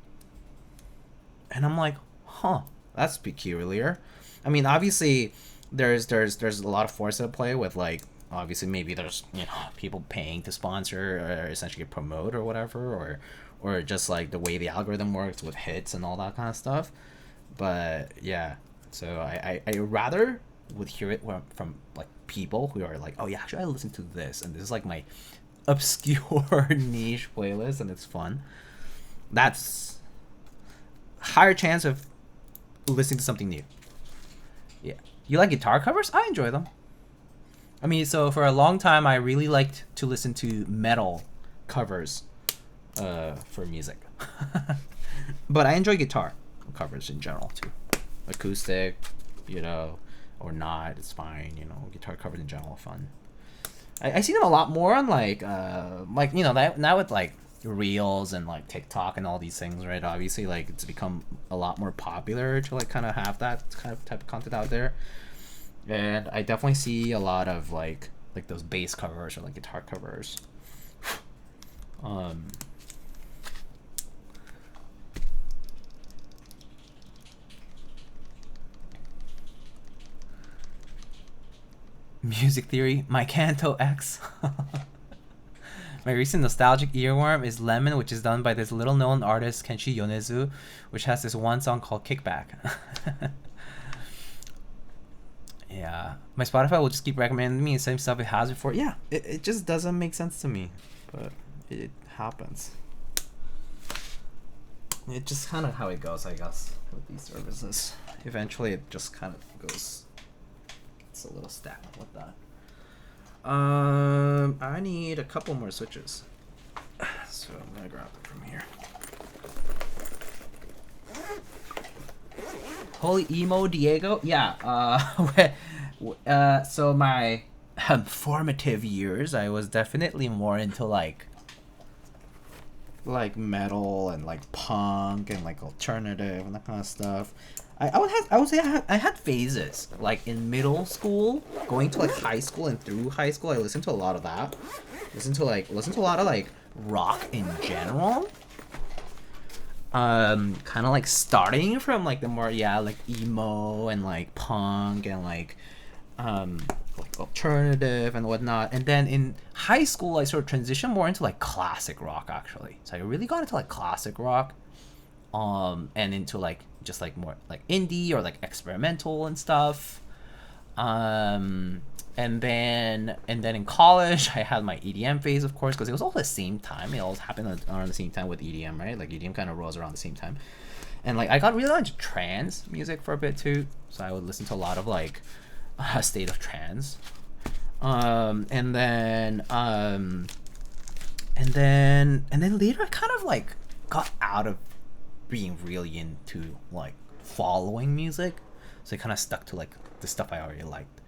and I'm like, huh, that's peculiar. I mean, obviously, there's a lot of force at play with, like, obviously maybe there's, you know, people paying to sponsor or essentially promote or whatever, or just like the way the algorithm works with hits and all that kind of stuff. But yeah, so I rather would hear it from like people who are like, oh yeah, actually I listen to this, and this is like my obscure niche playlist, and it's fun. That's higher chance of listening to something new. Yeah. You like guitar covers? I enjoy them. I mean, so for a long time I really liked to listen to metal covers for music. But I enjoy guitar covers in general too. Acoustic, you know, or not, it's fine, you know. Guitar covers in general are fun. I see them a lot more on like you know, now with like Reels and like TikTok and all these things, right? Obviously, like it's become a lot more popular to like kind of have that kind of type of content out there, and I definitely see a lot of like those bass covers or like guitar covers. Music theory, my Canto X. My recent nostalgic earworm is Lemon, which is done by this little known artist Kenshi Yonezu, which has this one song called Kickback. Yeah, my Spotify will just keep recommending me the same stuff it has before. Yeah, it just doesn't make sense to me, but it happens. It's just kind of how it goes, I guess, with these services. Eventually, it just kind of goes. It's a little stacked with that. I need a couple more switches, so I'm gonna grab them from here. Holy emo Diego, yeah. So my formative years, I was definitely more into like metal and like punk and like alternative and that kind of stuff. I would say I had phases. Like in middle school, going to like high school and through high school, I listened to a lot of that. Listen to a lot of like rock in general. Kind of like starting from like the more like emo and like punk and like alternative and whatnot, and then in high school I sort of transitioned more into like classic rock actually. So I really got into like classic rock, and into like just like more like indie or like experimental and stuff. And then in college I had my EDM phase, of course, because it was all the same time. It all happened around the same time with EDM, right? Like EDM kind of rose around the same time, and like I got really into trance music for a bit too. So I would listen to a lot of like State of Trance, and then later I kind of like got out of being really into like following music, so I kind of stuck to like the stuff I already liked,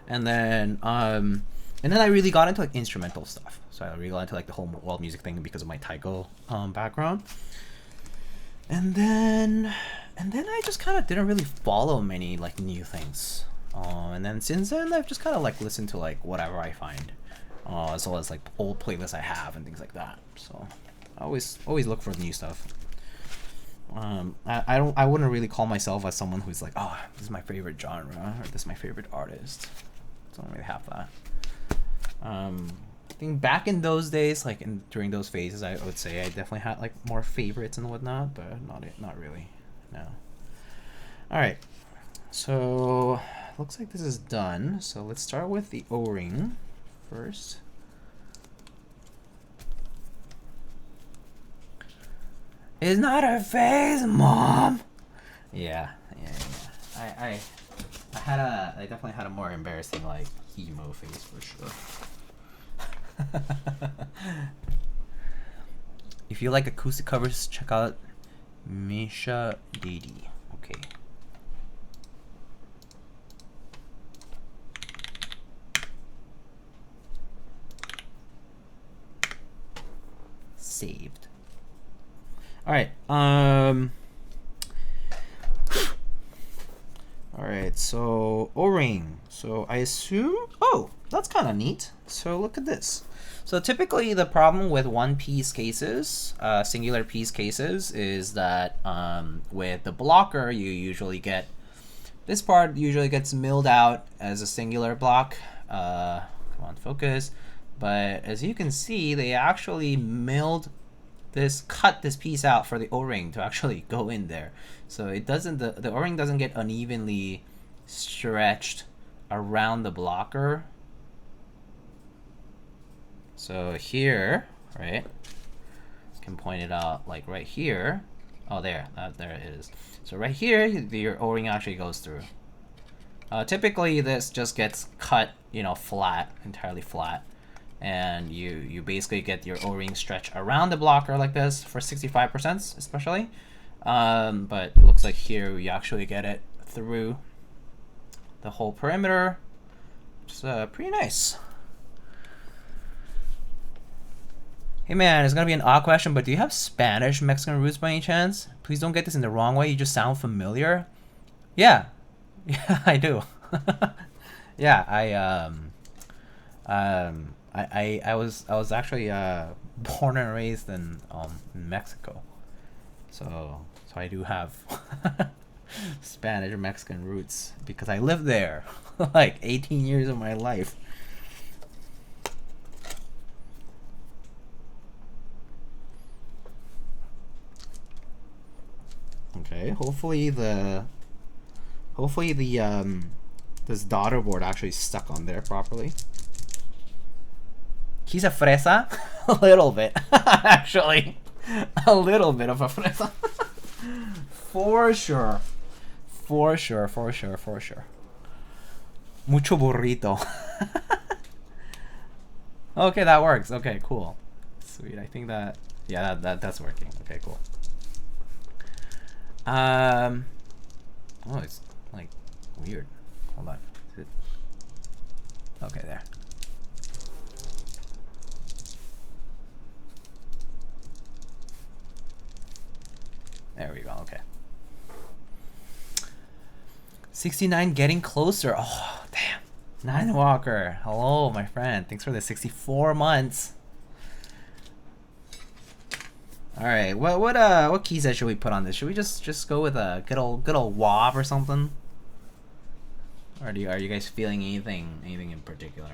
and then I really got into like instrumental stuff. So I really got into like the whole world music thing because of my taiko background, and then I just kind of didn't really follow many like new things. And then since then, I've just kind of like listened to like whatever I find, as well as like old playlists I have and things like that. So I always look for new stuff. I wouldn't really call myself as someone who's like, oh, this is my favorite genre or this is my favorite artist. I don't really have that. I think back in those days, like during those phases, I would say I definitely had like more favorites and whatnot, but not really. No. All right. So looks like this is done. So let's start with the O-ring first. It's not a phase, Mom. Yeah. I definitely had a more embarrassing like emo phase for sure. If you like acoustic covers, check out Misha Didi. Okay. Saved. All right. All right. So O-ring. So I assume. Oh, that's kind of neat. So look at this. So typically the problem with one-piece cases, singular piece cases, is that with the blocker you usually get this part usually gets milled out as a singular block. Come on, focus. But as you can see, they actually cut this piece out for the O-ring to actually go in there. So it doesn't, the O-ring doesn't get unevenly stretched around the blocker. So here, right, I can point it out like right here. Oh, there it is. So right here, your O-ring actually goes through. Typically this just gets cut, flat, entirely flat. And you basically get your O-ring stretch around the blocker like this for 65% especially. But it looks like here you actually get it through the whole perimeter, which is pretty nice. Hey man, it's gonna be an odd question, but do you have Spanish Mexican roots by any chance? Please don't get this in the wrong way, you just sound familiar. Yeah, I do. Yeah, I was actually born and raised in Mexico, so I do have Spanish or Mexican roots because I lived there like 18 years of my life. Okay, hopefully this daughter board actually stuck on there properly. He's a fresa? A little bit, actually. A little bit of a fresa. For sure. For sure. Mucho burrito. Okay, that works. Okay, cool. Sweet. I think that, yeah, that's working. Okay, cool. Oh, it's like weird. Hold on. Okay, there. There we go. Okay. 69 getting closer. Oh, damn. Nine Walker. Hello, my friend. Thanks for the 64 months. All right. What key set should we put on this? Should we just go with a good old wob or something? Or are you guys feeling anything in particular?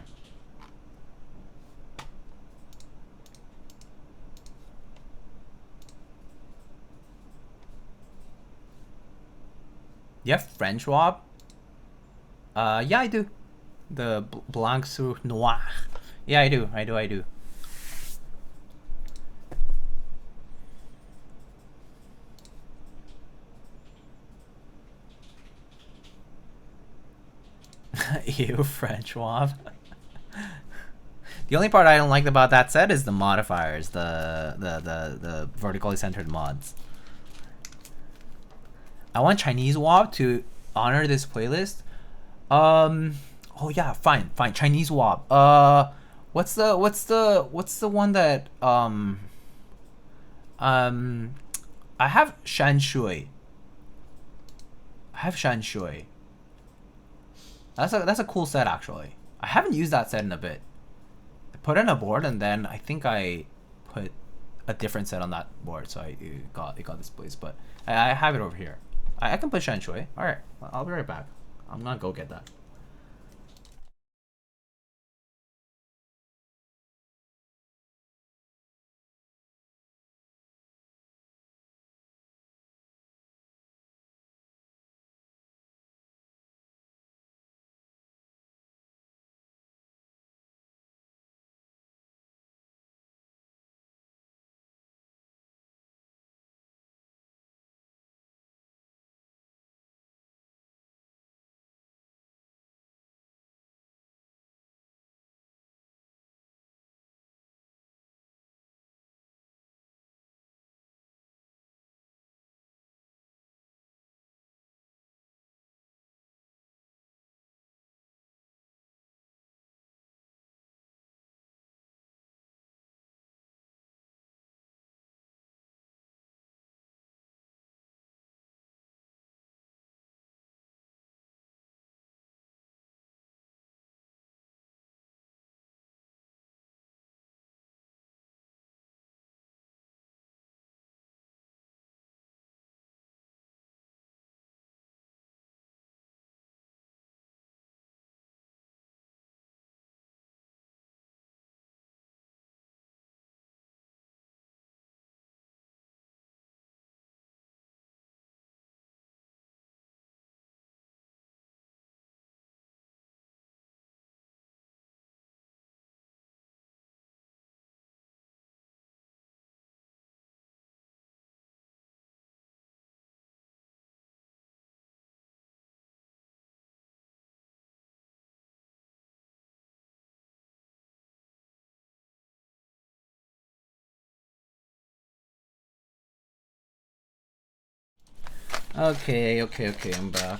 You have French wob? Yeah, I do. The Blanc sur Noir. Yeah, I do. Ew, French wob. The only part I don't like about that set is the modifiers, the vertically centered mods. I want Chinese wob to honor this playlist. Oh yeah, fine. Chinese wob. What's the one that I have Shanshui. That's a cool set actually. I haven't used that set in a bit. I put in a board and then I think I put a different set on that board, so it got displaced. But I have it over here. I can put Shanshui. All right, I'll be right back. I'm gonna go get that. Okay, I'm back.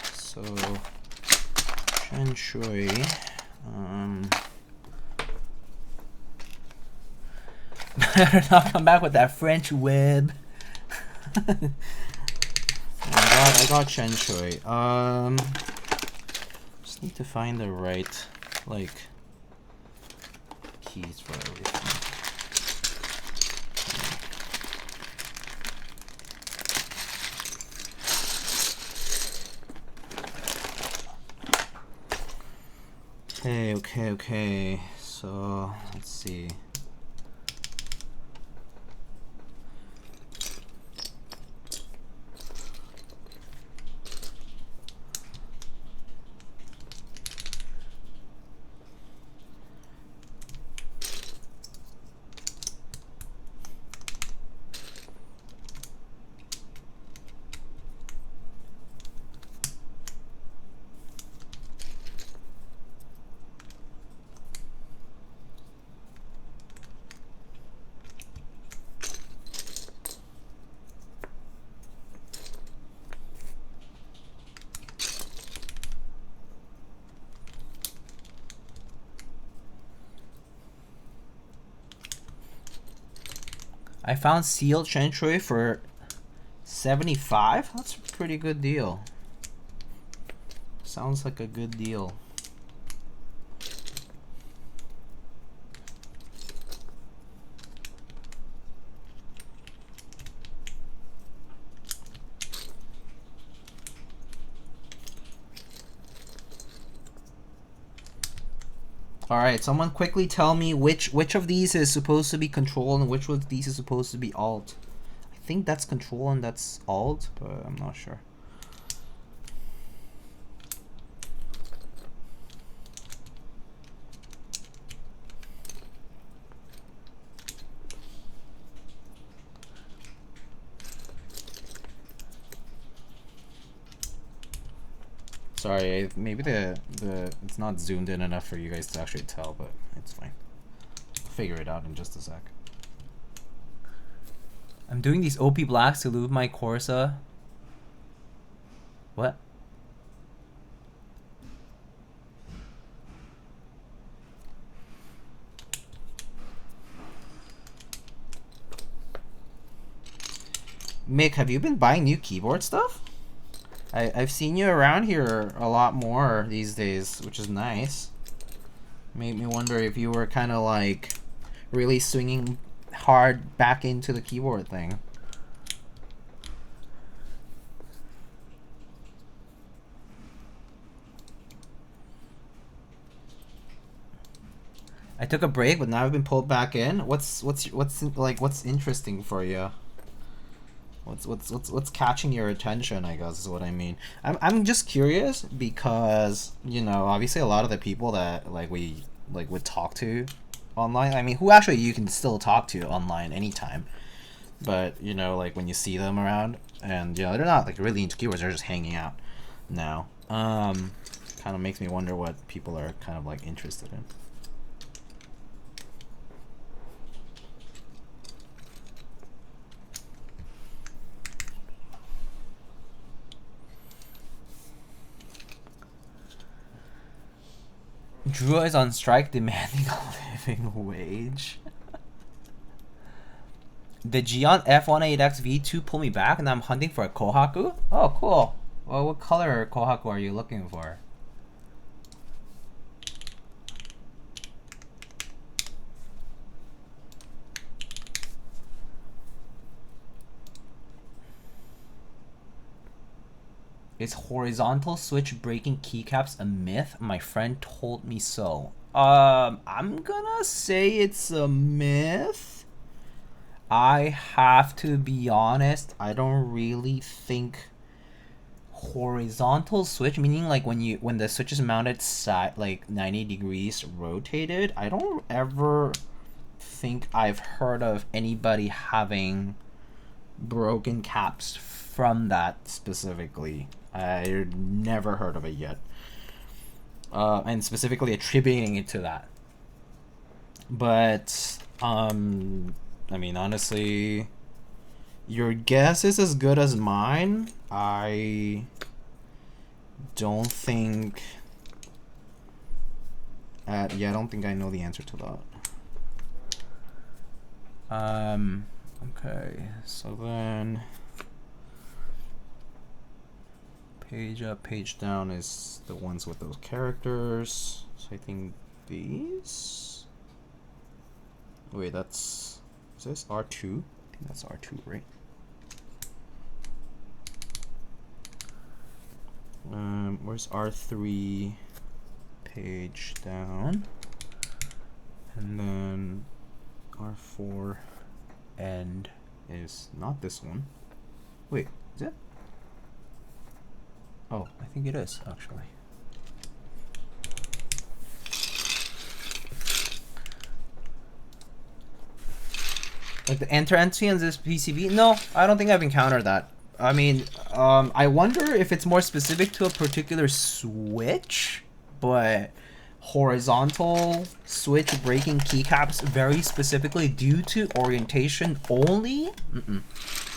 So Shanshui. Better not come back with that French web. I got Shanshui. Just need to find the right keys for everything. Okay. So let's see. I found sealed Shanshui for 75. That's a pretty good deal. Sounds like a good deal. All right, someone quickly tell me which of these is supposed to be control and which of these is supposed to be alt. I think that's control and that's alt, but I'm not sure. Sorry, maybe the it's not zoomed in enough for you guys to actually tell, but it's fine. I'll figure it out in just a sec. I'm doing these OP blacks to lube my Corsa. What? Mick, have you been buying new keyboard stuff? I've seen you around here a lot more these days, which is nice. Made me wonder if you were kind of like really swinging hard back into the keyboard thing. I took a break, but now I've been pulled back in. What's interesting for you? What's catching your attention, I guess is what I mean. I'm just curious because, you know, obviously a lot of the people that we would talk to online, I mean, who actually you can still talk to online anytime, but you know, like when you see them around and you know they're not like really into keyboards, they're just hanging out now. Kind of makes me wonder what people are kind of like interested in. Drew is on strike demanding a living wage. The Gion F18X V2 pulled me back and I'm hunting for a Kohaku? Oh, cool. Well, what color Kohaku are you looking for? Is horizontal switch breaking keycaps a myth? My friend told me so. I'm gonna say it's a myth. I have to be honest, I don't really think horizontal switch, meaning like when the switch is mounted side like 90 degrees rotated, I don't ever think I've heard of anybody having broken caps from that specifically. I never heard of it yet, and specifically attributing it to that. But I mean, honestly, your guess is as good as mine. I don't think. Yeah, I don't think I know the answer to that. Okay, so then. Page up, page down is the ones with those characters. So I think these. Wait, is this R2? I think that's R2, right? Where's R3? Page down. And then R4 end is not this one. Wait, is it? Oh, I think it is, actually. Like the enter entry on this PCB? No, I don't think I've encountered that. I mean, I wonder if it's more specific to a particular switch, but horizontal switch breaking keycaps very specifically due to orientation only?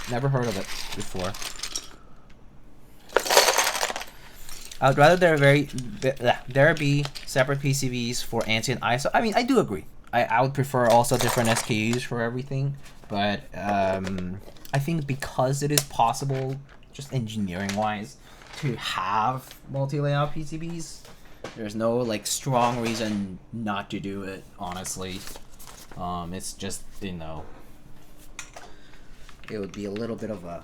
Never heard of it before. I would rather there be separate PCBs for anti and ISO. I mean, I do agree. I would prefer also different SKUs for everything, but I think because it is possible, just engineering wise, to have multi-layout PCBs, there's no like strong reason not to do it, honestly. It's just, you know, it would be a little bit of a,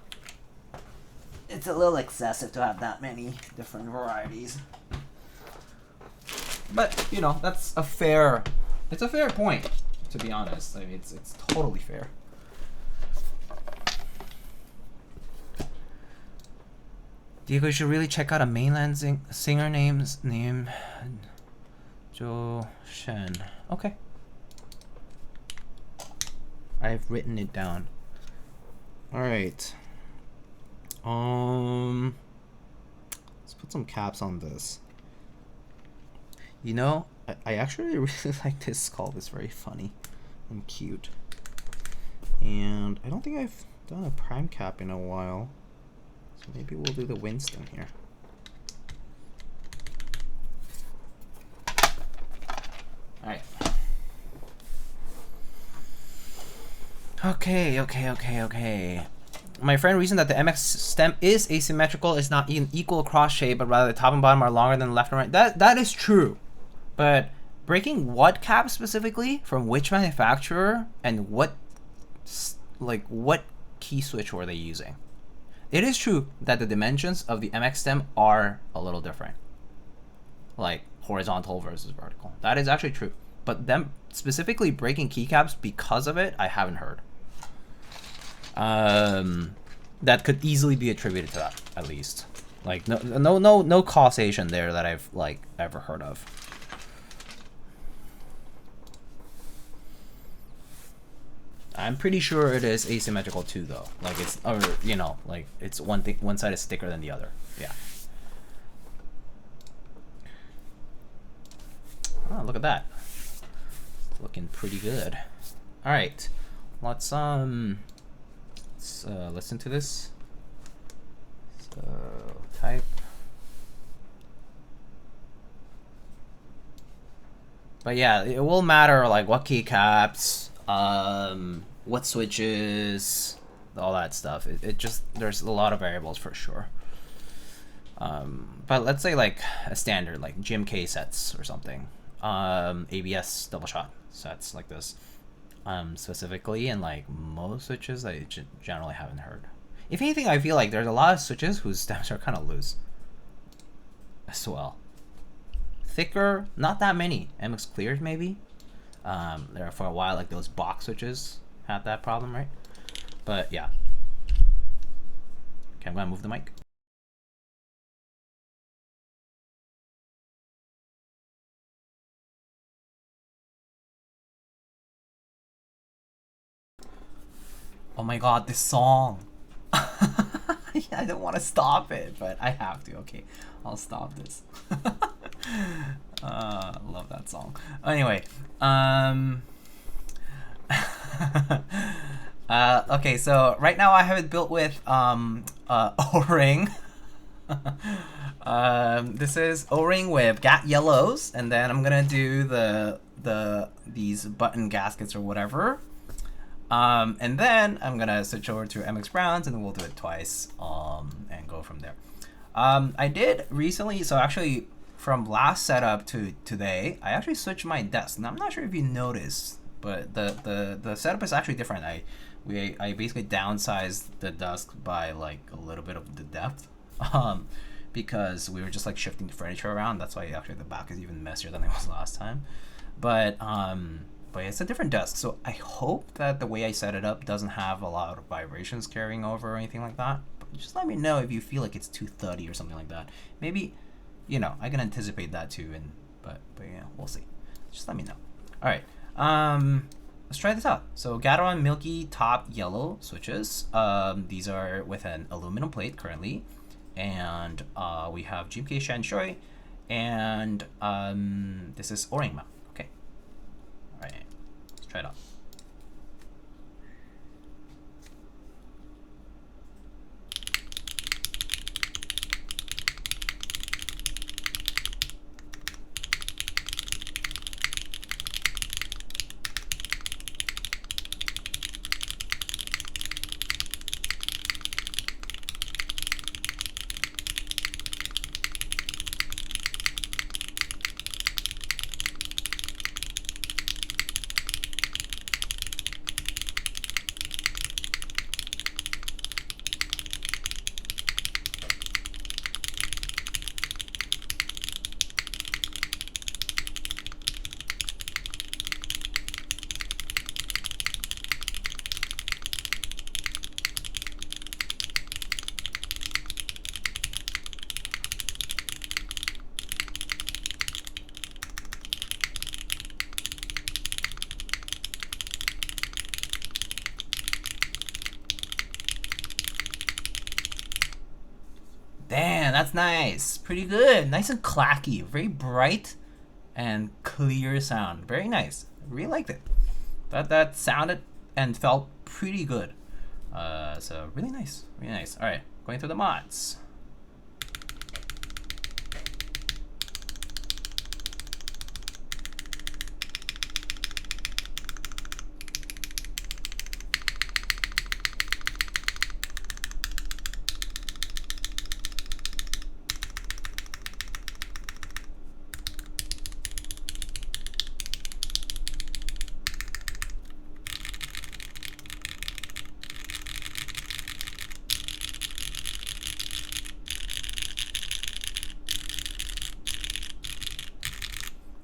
it's a little excessive to have that many different varieties. But, you know, that's a fair, it's a fair point, to be honest. I mean, it's totally fair. Diego, you should really check out a mainland singer named Jo Shen. Okay. I've written it down. All right. Let's put some caps on this. You know, I actually really like this skull. It's very funny and cute. And I don't think I've done a prime cap in a while. So maybe we'll do the Winston here. Alright. Okay. My friend reasoned that the MX stem is asymmetrical. It's not an equal cross shape, but rather the top and bottom are longer than the left and right. That is true. But breaking what cap specifically from which manufacturer and what key switch were they using? It is true that the dimensions of the MX stem are a little different, like horizontal versus vertical. That is actually true. But them specifically breaking keycaps because of it, I haven't heard. That could easily be attributed to that, at least. Like no causation there that I've like ever heard of. I'm pretty sure it is asymmetrical too, though. Like it's, or you know, like it's one side is thicker than the other. Yeah. Oh, look at that. It's looking pretty good. All right, let's listen to this. So type. But yeah, it will matter like what keycaps. What switches, all that stuff. It just, there's a lot of variables for sure. But let's say like a standard, like GMK sets or something. ABS double shot sets like this. Specifically, and like most switches I generally haven't heard. If anything, I feel like there's a lot of switches whose stems are kind of loose as well. Thicker, not that many. MX clears maybe. There for a while, like those box switches had that problem, right? But yeah. Okay, I'm gonna move the mic. Oh my god, this song. I don't want to stop it, but I have to. Okay, I'll stop this. Love that song. Anyway, okay, so right now I have it built with O-ring. This is O-ring with Gat Yellows, and then I'm gonna do these button gaskets or whatever. And then I'm gonna switch over to MX Browns, and then we'll do it twice, and go from there. I did recently, so actually from last setup to today, I actually switched my desk. And I'm not sure if you noticed, but the setup is actually different. I basically downsized the desk by like a little bit of the depth, because we were just like shifting the furniture around. That's why actually the back is even messier than it was last time. But it's a different desk, so I hope that the way I set it up doesn't have a lot of vibrations carrying over or anything like that. But just let me know if you feel like it's too thuddy or something like that. Maybe, you know, I can anticipate that too, but yeah, we'll see. Just let me know. All right, let's try this out. So Gateron Milky Top Yellow switches. These are with an aluminum plate currently, and we have GMK Shanshui, and this is O-ring mount. Okay. All right, let's try it out. that's nice. Pretty good. Nice and clacky. Very bright and clear sound. Very nice. I really liked it. That sounded and felt pretty good. So really nice. Really nice. All right, going through the mods.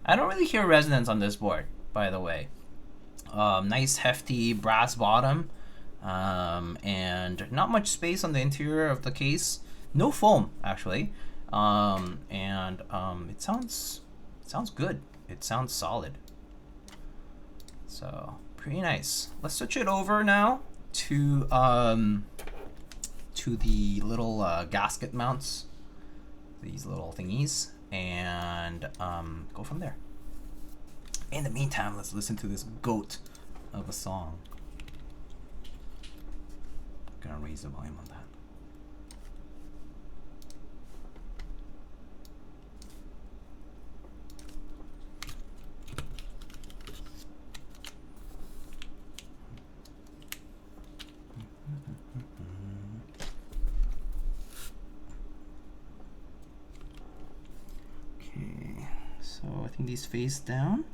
I don't really hear resonance on this board, by the way. Nice hefty brass bottom, and not much space on the interior of the case. No foam, actually, it sounds good. It sounds solid. So pretty nice. Let's switch it over now to the little gasket mounts, these little thingies, and go from there. In the meantime, let's listen to this goat of a song. Gonna raise the volume on that. Okay, so I think these face down.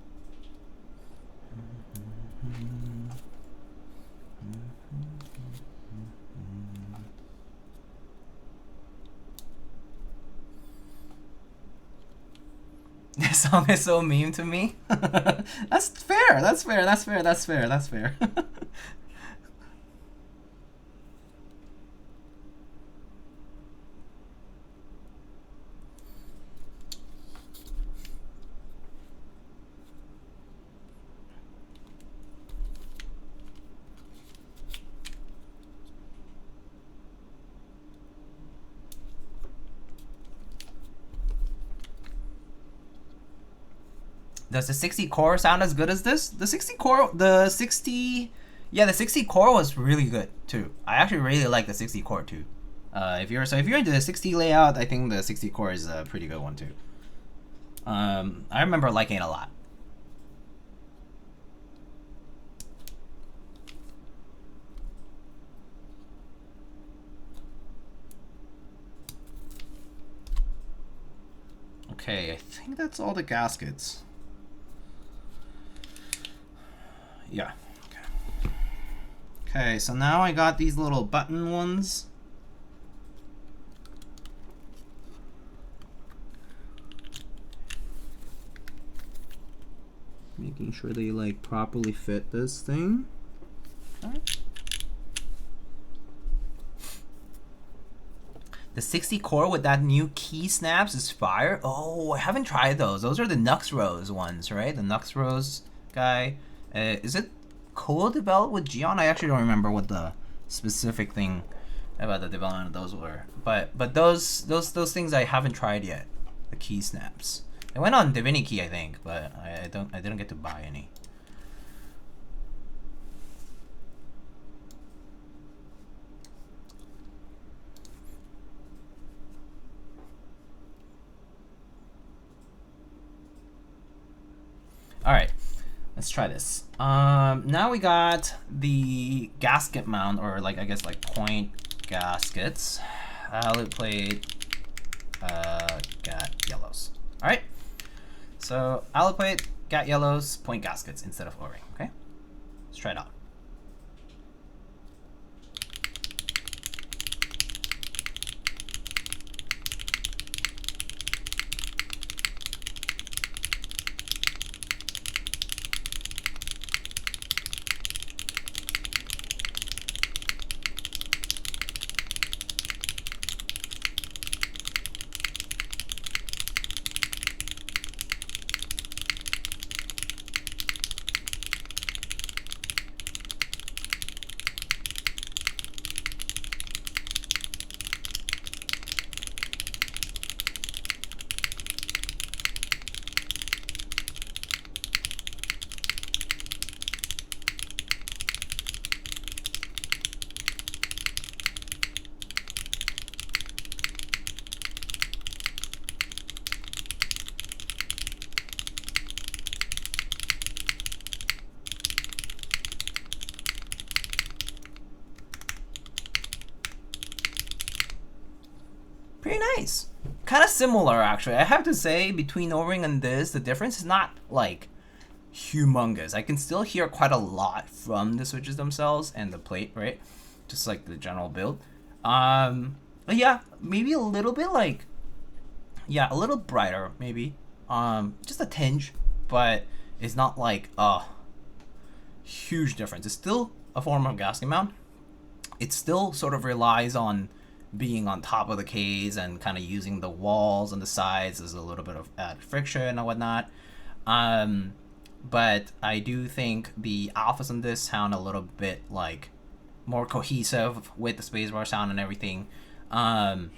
This song is so meme to me. That's fair. That's fair. That's fair. That's fair. That's fair. Does the 60 core sound as good as this? The 60 core was really good too. I actually really like the 60 core too. If you're into the 60 layout, I think the 60 core is a pretty good one too. I remember liking it a lot. Okay, I think that's all the gaskets. Yeah. Okay, so now I got these little button ones. Making sure they like properly fit this thing. Okay. The 60 core with that new key snaps is fire. Oh, I haven't tried those. Those are the Nux Rose ones, right? The Nux Rose guy. Is it co-developed with Geon? I actually don't remember what the specific thing about the development of those were. But those things I haven't tried yet. The key snaps. They went on Divinity, I think, but I didn't get to buy any. All right. Let's try this. Now we got the gasket mount, or like I guess like point gaskets. Lube plate, Gat Yellows. All right. So lube plate, Gat Yellows, point gaskets instead of O-ring. Okay. Let's try it out. pretty nice. Kind of similar, actually. I have to say, between O-ring and this, the difference is not like humongous. I can still hear quite a lot from the switches themselves and the plate, right? Just like the general build. But yeah, maybe a little bit like, yeah, a little brighter, maybe. Just a tinge, but it's not like a huge difference. It's still a form of gasket mount. It still sort of relies on being on top of the case and kind of using the walls on the sides as a little bit of added friction and whatnot. But I do think the alphas on this sound a little bit like more cohesive with the spacebar sound and everything. But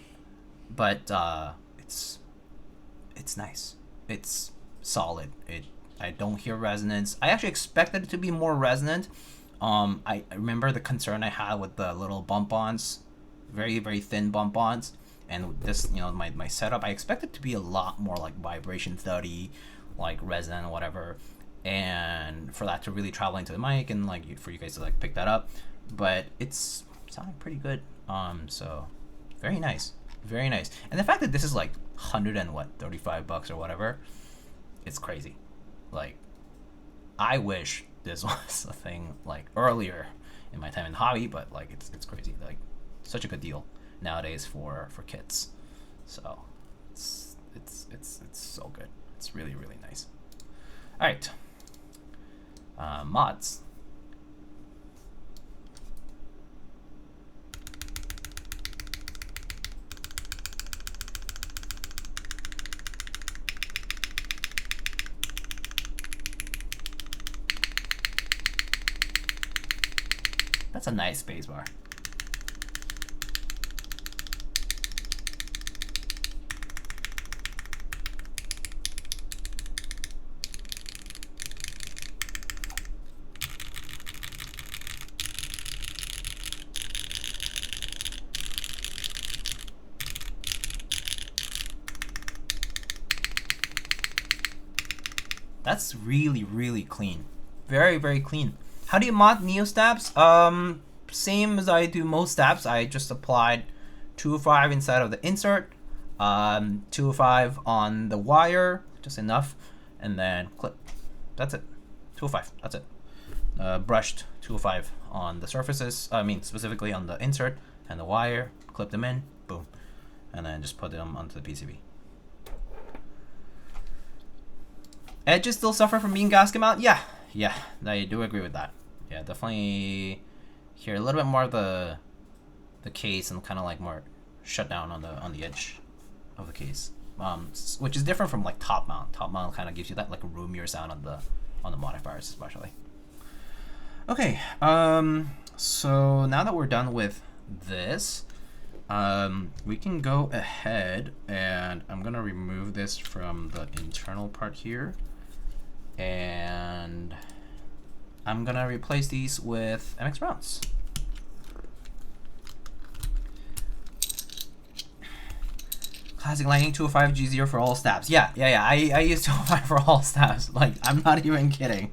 it's nice. It's solid. I don't hear resonance. I actually expected it to be more resonant. I remember the concern I had with the little bump-ons, very, very thin bump-ons. And with this, you know, my setup, I expect it to be a lot more like vibration 30, like resonant or whatever. And for that to really travel into the mic and like for you guys to like pick that up. But it's sounding pretty good. So very nice. Very nice. And the fact that this is like $135 or whatever, it's crazy. Like, I wish this was a thing like earlier in my time in the hobby, but like it's crazy. Like, such a good deal nowadays for kits. So it's so good. It's really, really nice. All right, mods. That's a nice spacebar. That's really, really clean. Very, very clean. How do you mod Neo stabs? Same as I do most stabs. I just applied 205 inside of the insert, 205 on the wire, just enough, and then clip. That's it. 205. That's it. Brushed 205 on the surfaces. I mean, specifically on the insert and the wire. Clip them in. Boom, and then just put them onto the PCB. Edges still suffer from being gasket mount? Yeah, I do agree with that. Yeah, definitely hear a little bit more of the case and kind of like more shut down on the edge of the case, which is different from like top mount. Top mount kind of gives you that like roomier sound on the modifiers especially. Okay, so now that we're done with this, we can go ahead and I'm gonna remove this from the internal part here, and I'm gonna replace these with MX rounds. Classic Lightning 205 G0 for all stabs. Yeah. I use 205 for all stabs. Like, I'm not even kidding.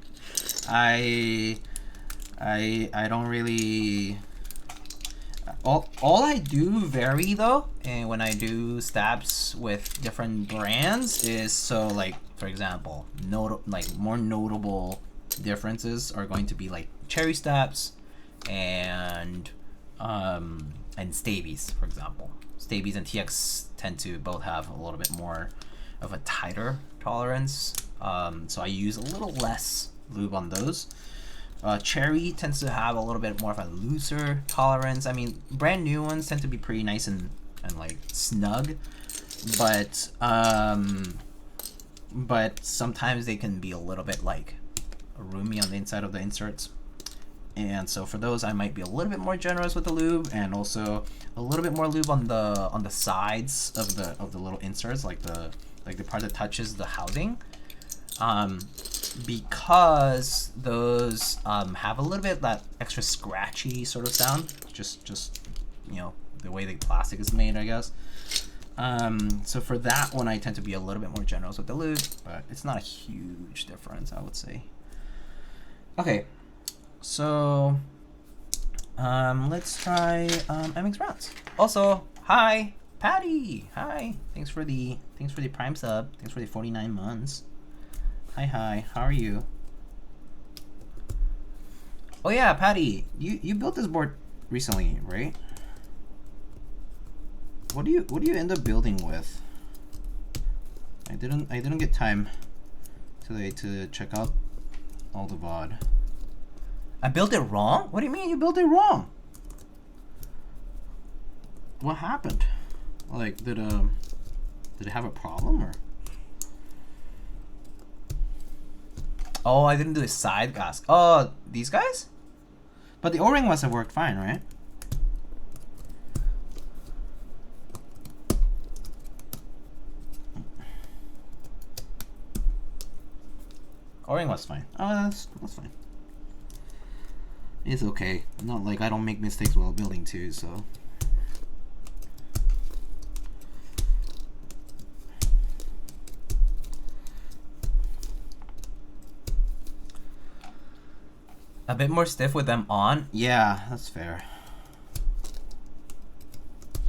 I don't really. All I do vary though, and when I do stabs with different brands is so like, for example, more notable differences are going to be like cherry stabs and stabies, for example. Stabies and TX tend to both have a little bit more of a tighter tolerance, so I use a little less lube on those. Cherry tends to have a little bit more of a looser tolerance. I mean, brand new ones tend to be pretty nice and like snug, but sometimes they can be a little bit like roomy on the inside of the inserts. And so for those, I might be a little bit more generous with the lube, and also a little bit more lube on the sides of the little inserts, like the part that touches the housing, because those have a little bit of that extra scratchy sort of sound, just you know, the way the plastic is made, I guess. So for that one, I tend to be a little bit more generous with the lube, but it's not a huge difference, I would say. Okay. So let's try MX rounds. Also, hi, Patty, hi. Thanks for the Prime sub. Thanks for the 49 months. Hi. How are you? Oh yeah, Patty, you built this board recently, right? What do you end up building with? I didn't get time today to check out all the VOD. I built it wrong? What do you mean you built it wrong? What happened? Like, did it have a problem or? Oh, I didn't do a side gasket. Oh, these guys? But the O-ring must have worked fine, right? O-ring was fine. Oh, that's fine. It's okay. Not like I don't make mistakes while building too, so. A bit more stiff with them on? Yeah, that's fair.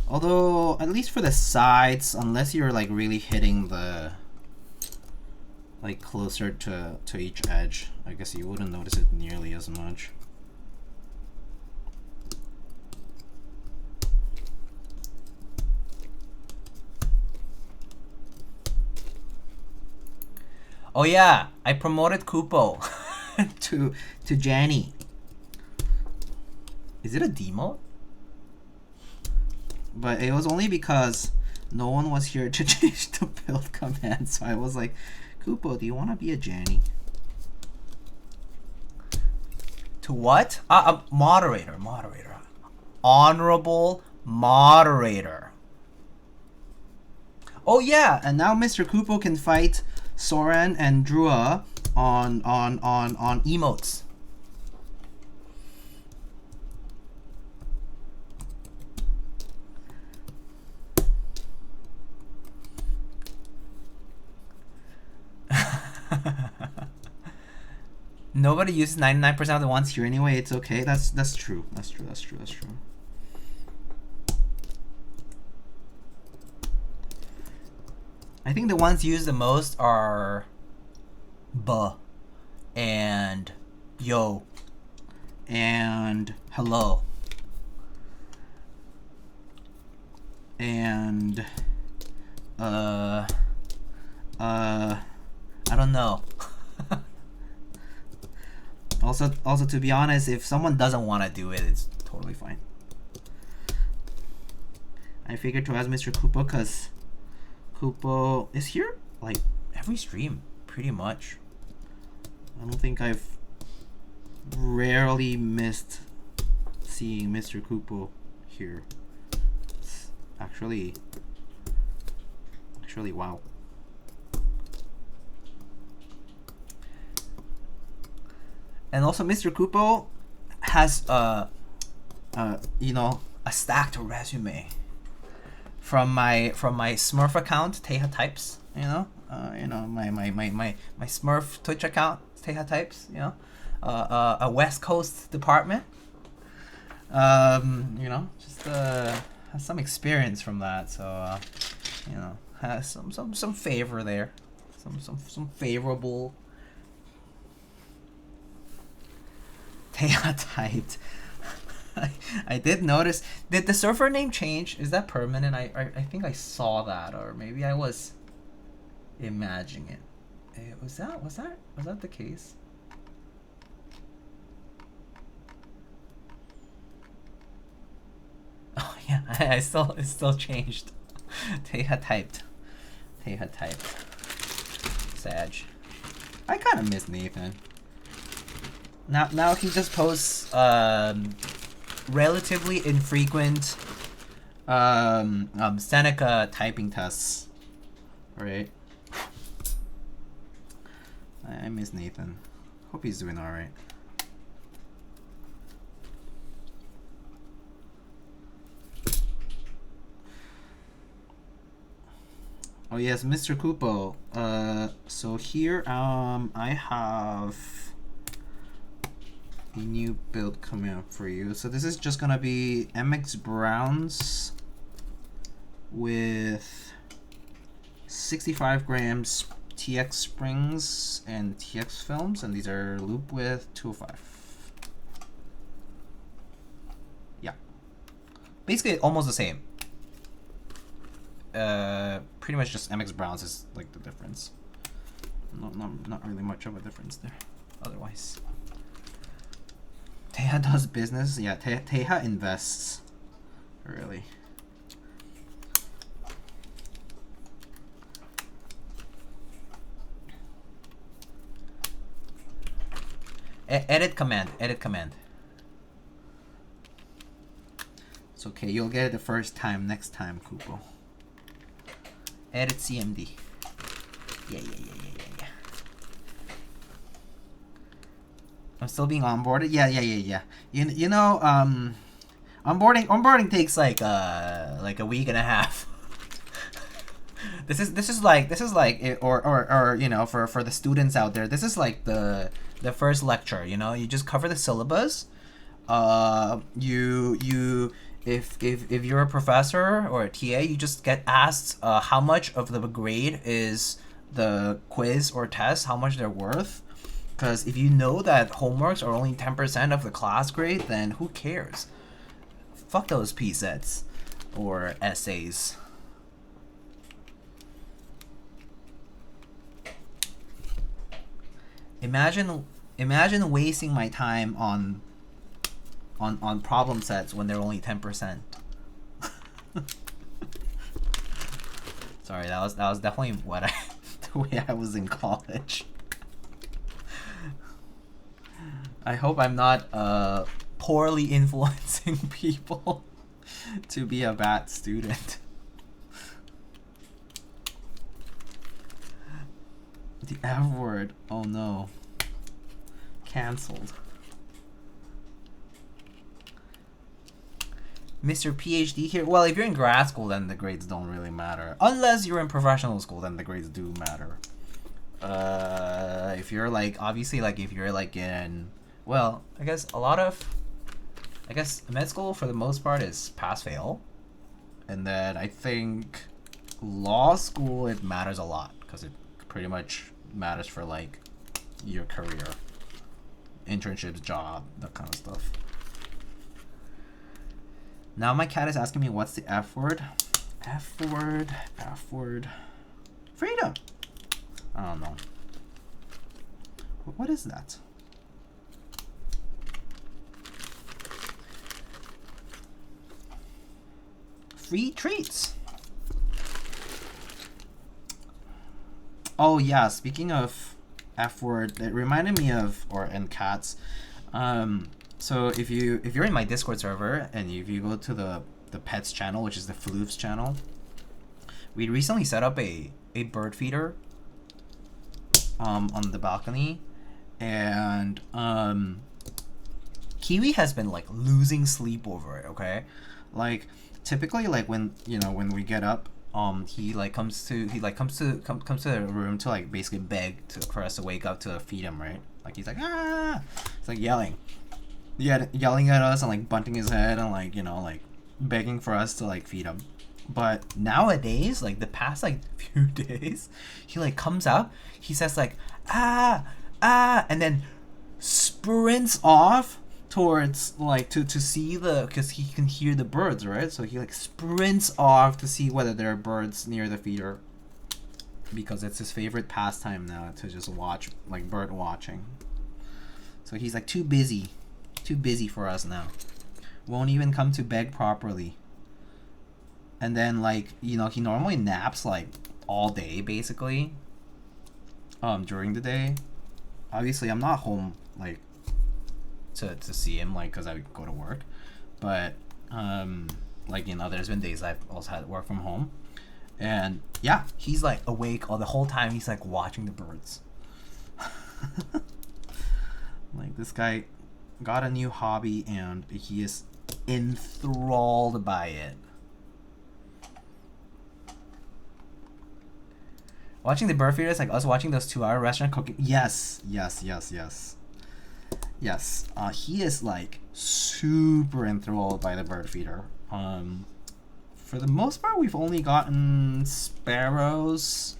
Although, at least for the sides, unless you're like really hitting the like closer to each edge, I guess you wouldn't notice it nearly as much. Oh yeah, I promoted Kupo to Janny. Is it a demo? But it was only because no one was here to change the build command, so I was like, Kupo, do you want to be a Janny? To what? Moderator. Honorable moderator. Oh yeah, and now Mr. Kupo can fight Soren and Drua on emotes. Nobody uses 99% of the ones here anyway. It's okay. That's true. That's true. I think the ones used the most are buh and yo and hello and I don't know. Also to be honest, if someone doesn't want to do it, it's totally fine. I figured to ask Mr. Kupo because Kupo is here like every stream pretty much. I don't think I've rarely missed seeing Mr. Kupo here. It's actually wow. And also Mr. Kupo has you know, a stacked resume from my Smurf account, Teha Types, you know, my Smurf Twitch account, Teha Types, you know, a West Coast department, you know, just has some experience from that, so you know, has some favor there, some favorable. Teha typed. I did notice. Did the server name change? Is that permanent? I think I saw that, or maybe I was imagining it. Was that the case? Oh yeah, it still changed. Teha typed. Sag. I kind of miss Nathan. Now he just posts relatively infrequent Seneca typing tests, right? I miss Nathan. Hope he's doing all right. Oh yes, Mr. Kupo. So here I have a new build coming up for you. So this is just gonna be MX Brown's with 65 grams TX springs and TX films, and these are loop with 205. Yeah, basically almost the same. Pretty much just MX Browns is like the difference. Not really much of a difference there. Otherwise, Teha does business. Yeah, Teha invests. Really. Edit command. Edit command. It's okay. You'll get it the first time. Next time, Kupo. Edit CMD. Yeah. I'm still being onboarded. Yeah. You know, onboarding takes like a week and a half. This is like or you know, for the students out there, this is like the first lecture. You know, you just cover the syllabus. If you're a professor or a TA, you just get asked how much of the grade is the quiz or test, how much they're worth. Because if you know that homeworks are only 10% of the class grade, then who cares? Fuck those P-sets or essays. Imagine wasting my time on problem sets when they're only 10%. Sorry, that was definitely what the way I was in college. I hope I'm not poorly influencing people to be a bad student. The F word. Oh no. Cancelled. Mr. PhD here. Well, if you're in grad school, then the grades don't really matter. Unless you're in professional school, then the grades do matter. If you're like, obviously, like if you're like in, well, I guess med school for the most part is pass fail. And then I think law school, it matters a lot because it pretty much matters for like your career, internships, job, that kind of stuff. Now my cat is asking me what's the F word. F word. Freedom. I don't know. What is that? Free treats. Oh yeah, speaking of F word, it reminded me of and cats. So if you're in my Discord server and if you go to the pets channel, which is the Floofs channel, we recently set up a bird feeder on the balcony, and Kiwi has been like losing sleep over it. Okay, like typically like when we get up, he comes to the room to like basically beg for us to wake up to feed him, right? Like he's like, ah, it's like yelling at us and like bunting his head and like, you know, like begging for us to like feed him. But nowadays, like the past like few days, he like comes up, he says like ah, and then sprints off towards like to see because he can hear the birds, right? So he like sprints off to see whether there are birds near the feeder, because it's his favorite pastime now to just watch, like bird watching. So he's like too busy for us now. Won't even come to beg properly. And then like, you know, he normally naps like all day basically during the day. Obviously I'm not home like to see him, like, because I go to work, but like, you know, there's been days I've also had to work from home, and yeah, he's like awake all the whole time. He's like watching the birds. Like, this guy got a new hobby and he is enthralled by it. Watching the bird feeders, like us watching those 2-hour restaurant cooking. Yes. He is like super enthralled by the bird feeder. for the most part, we've only gotten sparrows.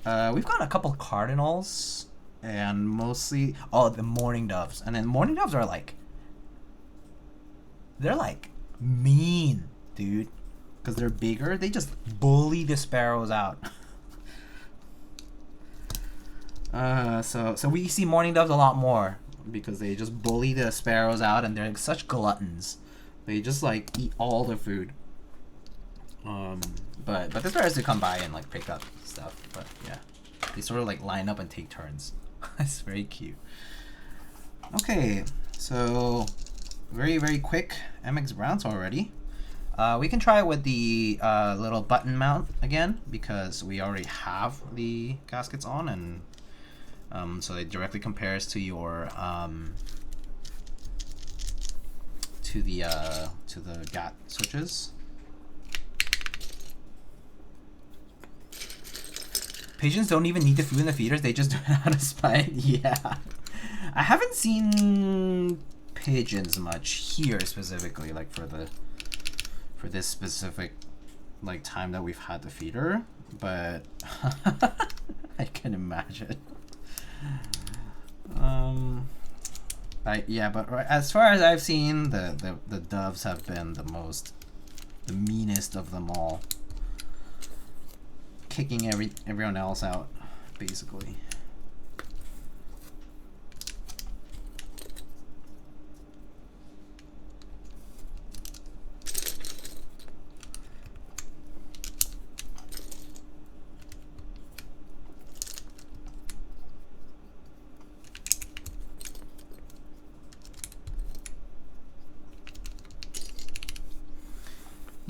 We've got a couple cardinals, and mostly the mourning doves. And then mourning doves are like, they're like mean, dude, because they're bigger. They just bully the sparrows out. So we see mourning doves a lot more because they just bully the sparrows out, and they're such gluttons. They just like eat all the food. But the sparrows do come by and like pick up stuff. But yeah, they sort of like line up and take turns. It's very cute. Okay, so very quick MX Browns already. We can try it with the little button mount again because we already have the gaskets on, and so it directly compares to your to the GAT switches. Pigeons don't even need the food in the feeders, they just do it out of spite. Yeah. I haven't seen pigeons much here specifically, like for this specific like time that we've had the feeder, but I can imagine. Yeah, but as far as I've seen, the doves have been the meanest of them all, kicking everyone else out, basically.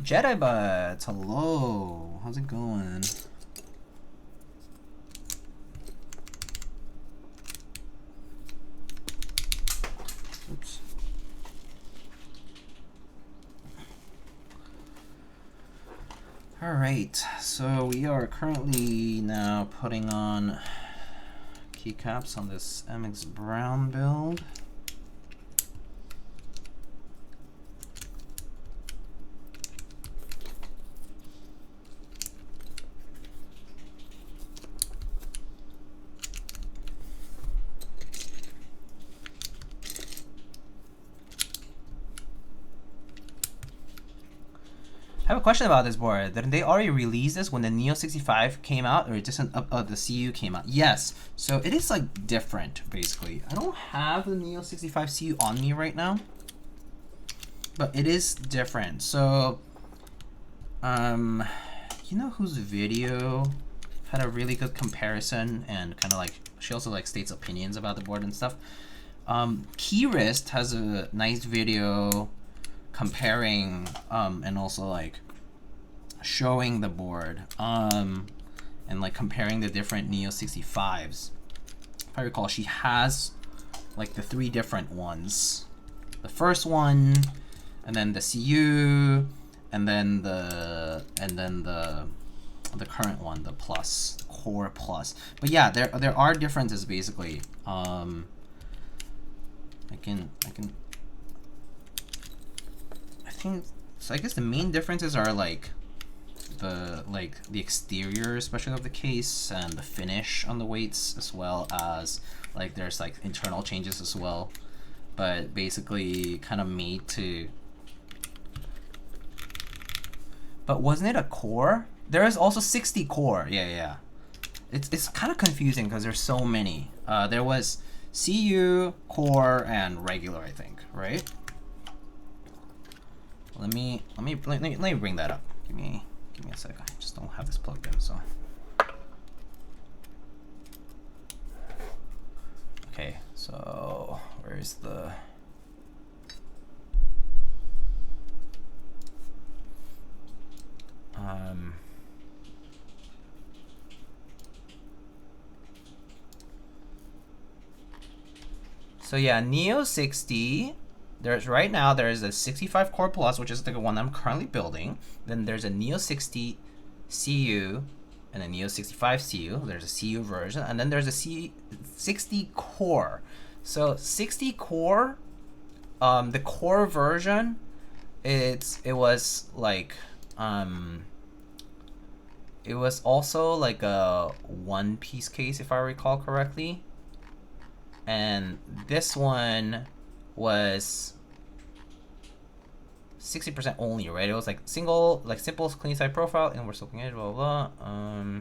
Jedi Buds, hello. How's it going? Oops. All right, so we are currently now putting on keycaps on this MX Brown build. I have a question about this board. Didn't they already release this when the Neo65 came out, or just the CU came out? Yes. So it is like different, basically. I don't have the Neo65 CU on me right now, but it is different. So, you know whose video had a really good comparison and kind of like she also like states opinions about the board and stuff. Keyrist has a nice video comparing and also like showing the board and like comparing the different Neo65s. If I recall, she has like the 3 different ones. The first one, and then the CU, and then the current one, the Plus, Core Plus. But yeah, there are differences basically. I think so. I guess the main differences are like the exterior, especially of the case, and the finish on the weights, as well as like there's like internal changes as well. But basically, kind of made to. But wasn't it a core? There is also 60 core. Yeah. It's kind of confusing because there's so many. There was CU, core, and regular, I think, right? Let me bring that up. Give me a sec. I just don't have this plugged in, so. Okay, so where's the so yeah, Neo60. There's right now there's a 65 Core Plus, which is the one I'm currently building. Then there's a Neo60 CU and a Neo65 CU. There's a CU version, and then there's a 60 Core. So 60 Core, the Core version, it was like it was also like a one-piece case, if I recall correctly. And this one was 60% only, right? It was like single, like simple clean side profile, and we're soaking edge, blah, blah, blah.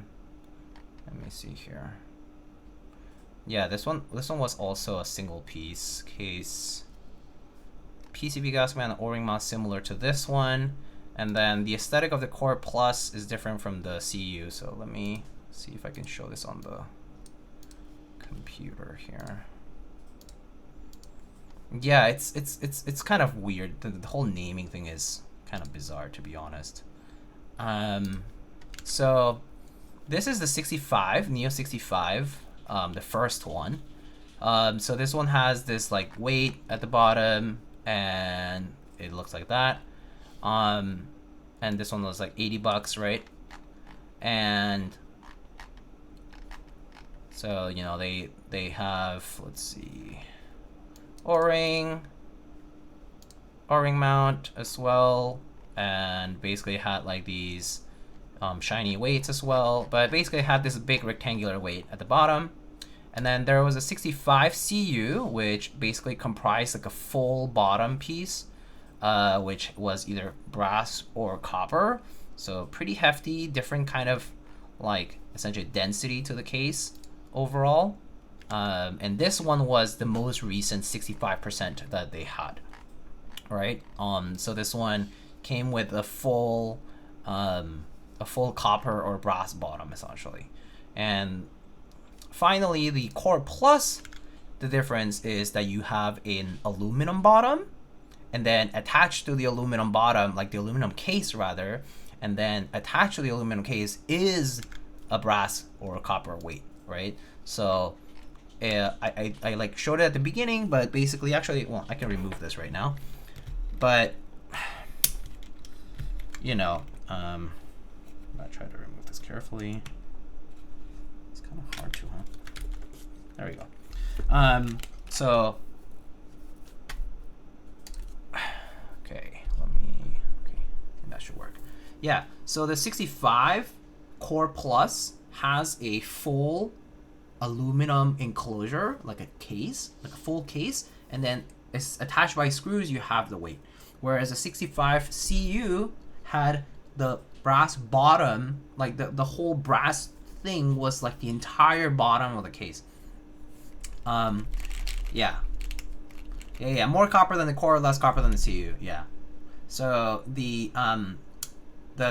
Let me see here. Yeah, this one was also a single piece case. PCB gasket and O-ring mount similar to this one. And then the aesthetic of the Core Plus is different from the CU. So let me see if I can show this on the computer here. Yeah, it's kind of weird. The whole naming thing is kind of bizarre, to be honest. So this is the 65, Neo65, the first one. So this one has this like weight at the bottom, and it looks like that. And this one was like $80, right? And so, you know, they have, let's see, O-ring mount as well, and basically had like these shiny weights as well, but basically had this big rectangular weight at the bottom. And then there was a 65 CU, which basically comprised like a full bottom piece, which was either brass or copper. So pretty hefty, different kind of like essentially density to the case overall. And this one was the most recent 65% that they had, right? So this one came with a full copper or brass bottom essentially. And finally, the Core Plus, the difference is that you have an aluminum bottom, and then attached to the aluminum bottom, like the aluminum case rather, and then attached to the aluminum case is a brass or a copper weight, right? So I like showed it at the beginning, but basically, actually, well, I can remove this right now, but you know, I'm gonna try to remove this carefully. It's kind of hard to, huh? There we go. So okay, that should work. Yeah, so the 65 Core Plus has a full aluminum enclosure, like a case, like a full case, and then it's attached by screws. You have the weight, whereas the 65 CU had the brass bottom, like the whole brass thing was like the entire bottom of the case. Yeah, more copper than the Core, less copper than the CU. Yeah, so the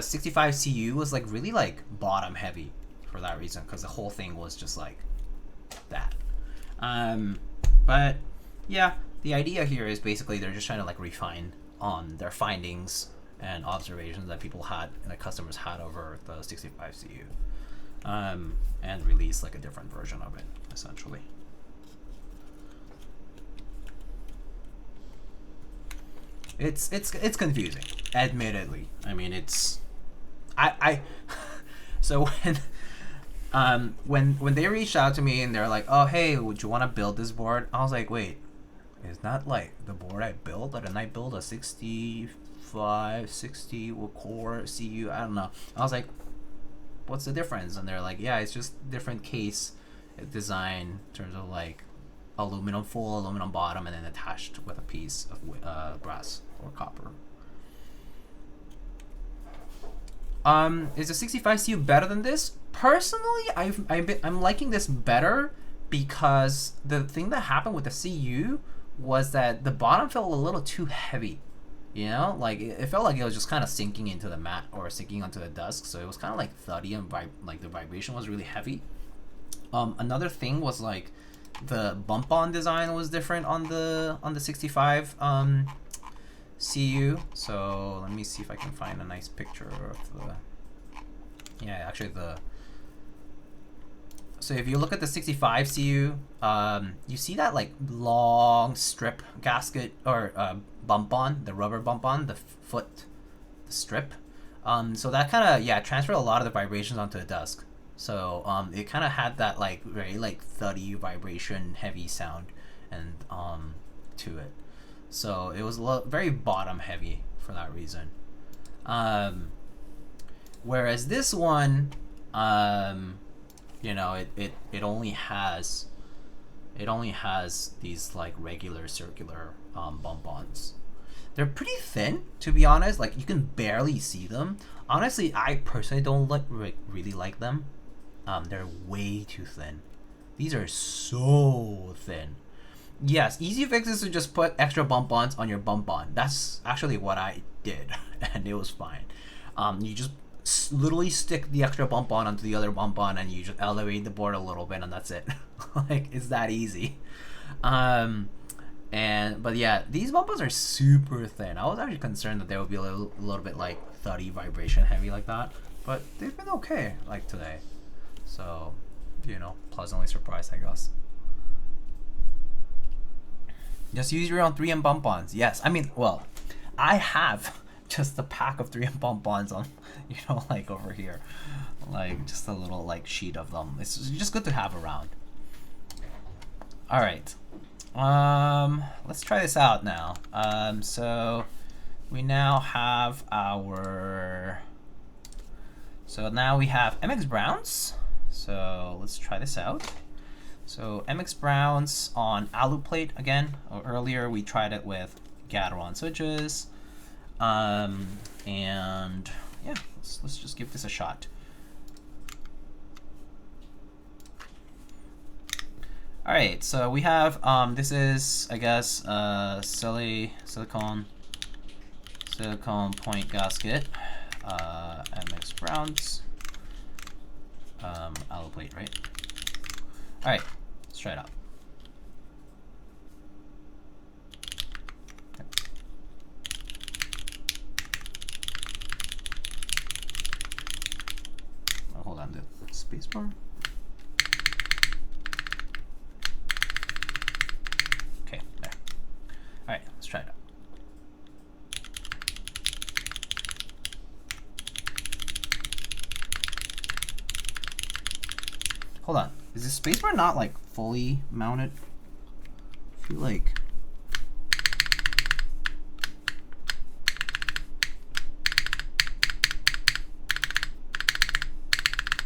65 CU was like really like bottom heavy for that reason, because the whole thing was just like that. But yeah, the idea here is basically they're just trying to like refine on their findings and observations that people had and the customers had over the 65 CU, and release like a different version of it essentially. It's confusing, admittedly. I mean, it's so when they reached out to me and they're like, oh hey, would you want to build this board? I was like, wait, is that like the board I built? Or didn't I build a 65, 60 core CU? I don't know. I was like, what's the difference? And they're like, yeah, it's just different case design in terms of like aluminum, full aluminum bottom, and then attached with a piece of brass or copper. Is the 65 CU better than this? Personally, I'm liking this better, because the thing that happened with the CU was that the bottom felt a little too heavy. You know, like it felt like it was just kind of sinking into the mat or sinking onto the desk, so it was kind of like thuddy and like the vibration was really heavy. Another thing was like the bump on design was different on the 65 CU. So let me see if I can find a nice picture of the, yeah, actually so if you look at the 65 CU, you see that like long strip gasket or bump on, the rubber bump on the foot, the strip. So that kind of, yeah, transferred a lot of the vibrations onto the desk. So it kind of had that like very like thuddy vibration, heavy sound, and to it. So it was very bottom heavy for that reason. Whereas this one, you know, it only has these like regular circular bump-ons. They're pretty thin, to be honest. Like, you can barely see them. Honestly, I personally don't really like them. They're way too thin. These are so thin. Yes, easy fix is to just put extra bump-ons on your bump-on. That's actually what I did, and it was fine. You just literally stick the extra bump-on onto the other bump-on, and you just elevate the board a little bit, and that's it. Like, it's that easy. But yeah, these bump-ons are super thin. I was actually concerned that they would be a little bit like thuddy, vibration heavy like that, but they've been okay like today. So, you know, pleasantly surprised, I guess. Just use your own 3M bump-ons. Yes, I mean, well, I have just a pack of 3M bump-ons on, you know, like over here, like just a little like sheet of them. It's just good to have around. All right, let's try this out now. So we now have our. So now we have MX Browns. So let's try this out. So MX Browns on alu plate again. Earlier we tried it with Gateron switches. And yeah, let's just give this a shot. All right, so we have this is, I guess, silicone point gasket, MX Browns, alu plate, right? All right, let's try it out. Oh, hold on, the spacebar. Okay, there. All right, let's try it out. Hold on. Is the spacebar not like fully mounted? I feel like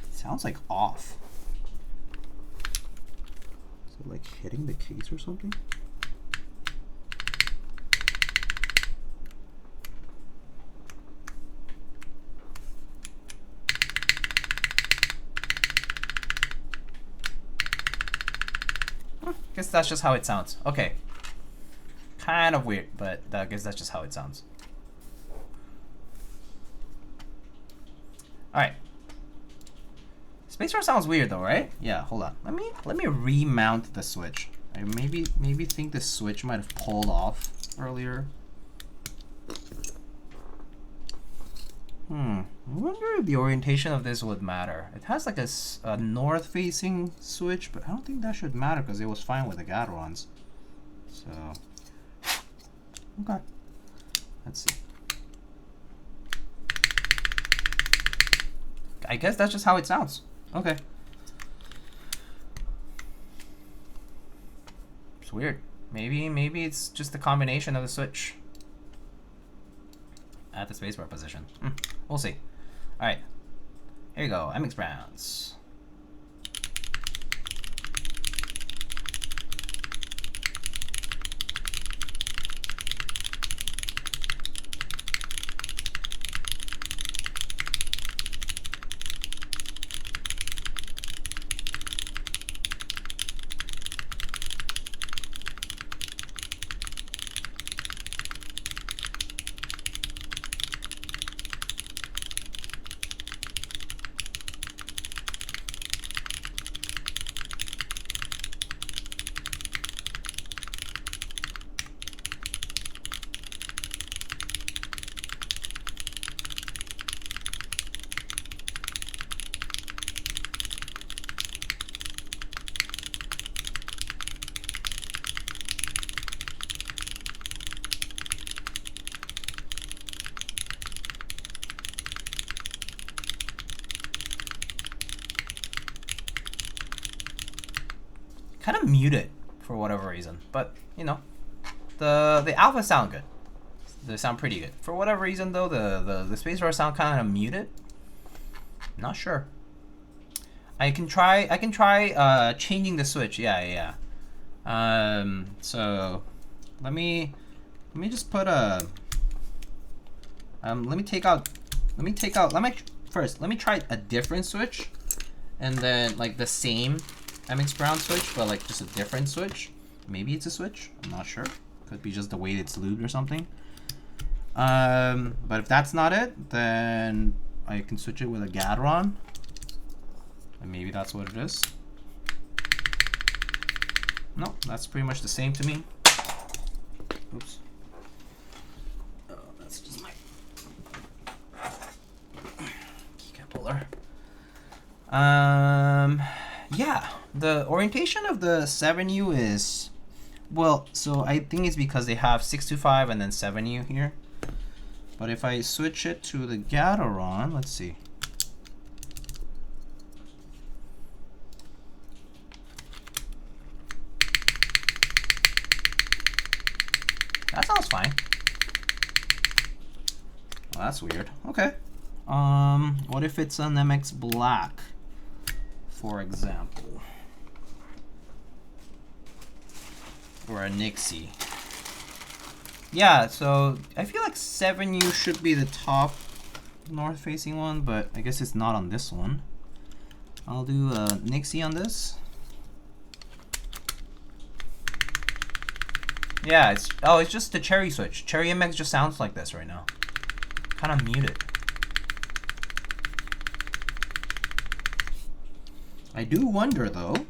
it sounds like off. Is it like hitting the case or something? Guess that's just how it sounds. Okay. Kind of weird, but I guess that's just how it sounds. Alright. Spacebar sounds weird though, right? Yeah, hold on. Let me remount the switch. I maybe think the switch might have pulled off earlier. I wonder if the orientation of this would matter. It has like a north-facing switch, but I don't think that should matter because it was fine with the Gaterons. So, okay. Let's see. I guess that's just how it sounds. Okay. It's weird. Maybe it's just the combination of the switch at the spacebar position. We'll see. All right, here you go, MX Browns. Kind of muted for whatever reason, but you know, the alpha sound good. They sound pretty good. For whatever reason though, the spacebar sound kind of muted. Not sure. I can try changing the switch. Yeah. So let me just put a let me try a different switch, and then like the same MX Brown switch, but like just a different switch. Maybe it's a switch, I'm not sure. Could be just the way it's lubed or something. But if that's not it, then I can switch it with a Gateron. And maybe that's what it is. No, that's pretty much the same to me. Oops. Oh, that's just my keycap puller. Yeah, the orientation of the 7U is, well, so I think it's because they have 625 and then 7U here. But if I switch it to the Gateron, let's see. That sounds fine. Well, that's weird. Okay. What if it's an MX Black, for example? Or a Nixie. Yeah, so I feel like 7U should be the top north-facing one, but I guess it's not on this one. I'll do a Nixie on this. Yeah, it's just the Cherry switch. Cherry MX just sounds like this right now. Kind of muted. I do wonder though,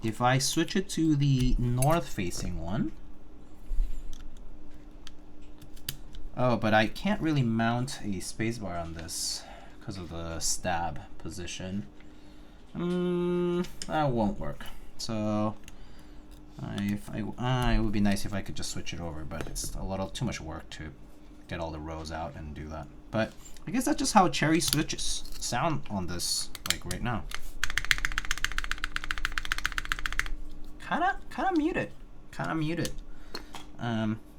if I switch it to the north-facing one. Oh, but I can't really mount a spacebar on this because of the stab position. That won't work. So it would be nice if I could just switch it over, but it's a little too much work to get all the rows out and do that. But I guess that's just how Cherry switches sound on this, like right now. Kinda muted.